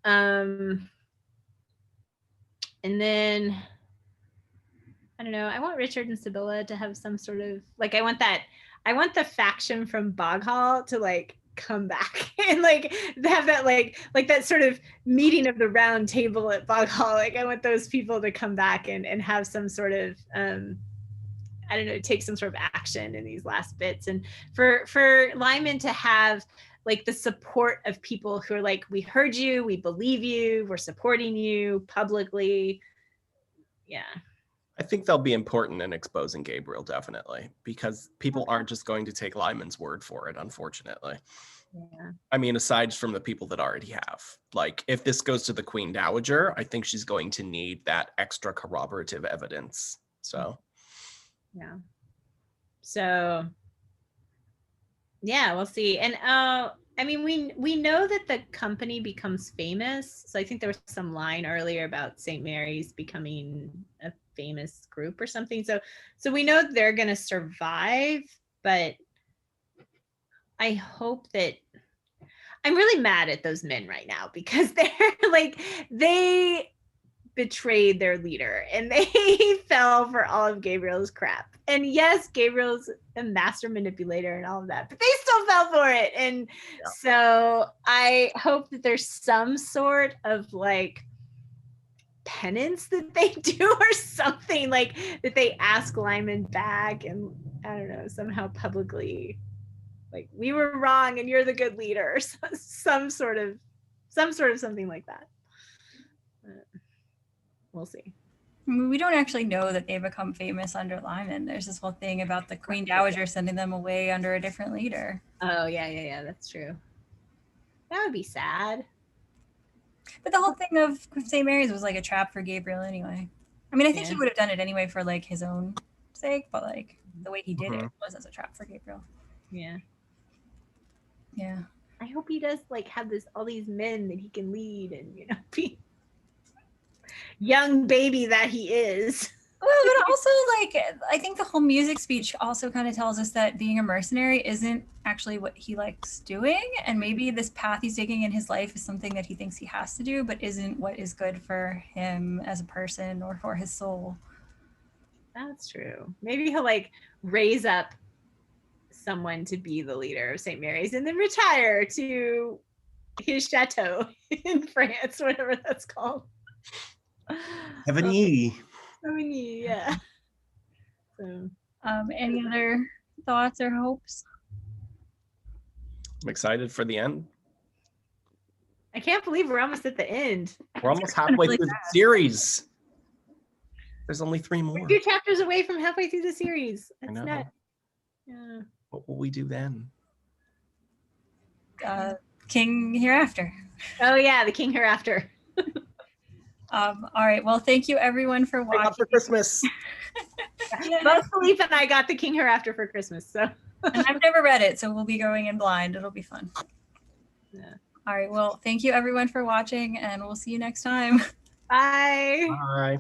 And then I don't know, I want Richard and Sibylla to have some sort of, like, I want the faction from Bog Hall to like come back and like have that like that sort of meeting of the round table at Bog Hall. Like, I want those people to come back and have some sort of I don't know, take some sort of action in these last bits, and for Lymond to have like the support of people who are like, we heard you, we believe you, we're supporting you publicly. Yeah. I think they'll be important in exposing Gabriel, definitely, because people aren't just going to take Lymond's word for it, unfortunately. Yeah. I mean, aside from the people that already have. Like, if this goes to the Queen Dowager, I think she's going to need that extra corroborative evidence. So. Yeah. So yeah, we'll see. And I mean, we know that the company becomes famous. So I think there was some line earlier about St. Mary's becoming a famous group or something. So we know they're going to survive, but I hope that, I'm really mad at those men right now, because they're like, they betrayed their leader and they fell for all of Gabriel's crap. And yes, Gabriel's a master manipulator and all of that, but they still fell for it. And so I hope that there's some sort of like penance that they do, or something, like that they ask Lymond back, and I don't know, somehow publicly, like, we were wrong and you're the good leader, or some sort of something like that. We'll see. I mean, we don't actually know that they become famous under Lymond. There's this whole thing about the Queen Dowager sending them away under a different leader. Oh, yeah, that's true. That would be sad. But the whole thing of St. Mary's was like a trap for Gabriel anyway. I mean, I think he would have done it anyway for like his own sake, but like the way he did it was as a trap for Gabriel. Yeah. Yeah. I hope he does like have all these men that he can lead, and be young baby that he is. Well, but also, like, I think the whole music speech also kind of tells us that being a mercenary isn't actually what he likes doing. And maybe this path he's taking in his life is something that he thinks he has to do, but isn't what is good for him as a person or for his soul. That's true. Maybe he'll like raise up someone to be the leader of St. Mary's and then retire to his chateau in France, whatever that's called. Heavenly. Yeah. So Any other thoughts or hopes? I'm excited for the end. I can't believe we're almost at the end. We're almost halfway through the series. There's only 3 more. We're 2 chapters away from halfway through the series. That's nuts. Yeah. What will we do then? King Hereafter. Oh yeah, the King Hereafter. All right. Well, thank you everyone for Bring up watching. for Christmas. Both Philippe and I got the King Hereafter for Christmas. So And I've never read it, so we'll be going in blind. It'll be fun. yeah. All right. Well, thank you everyone for watching, and we'll see you next time. Bye. Bye.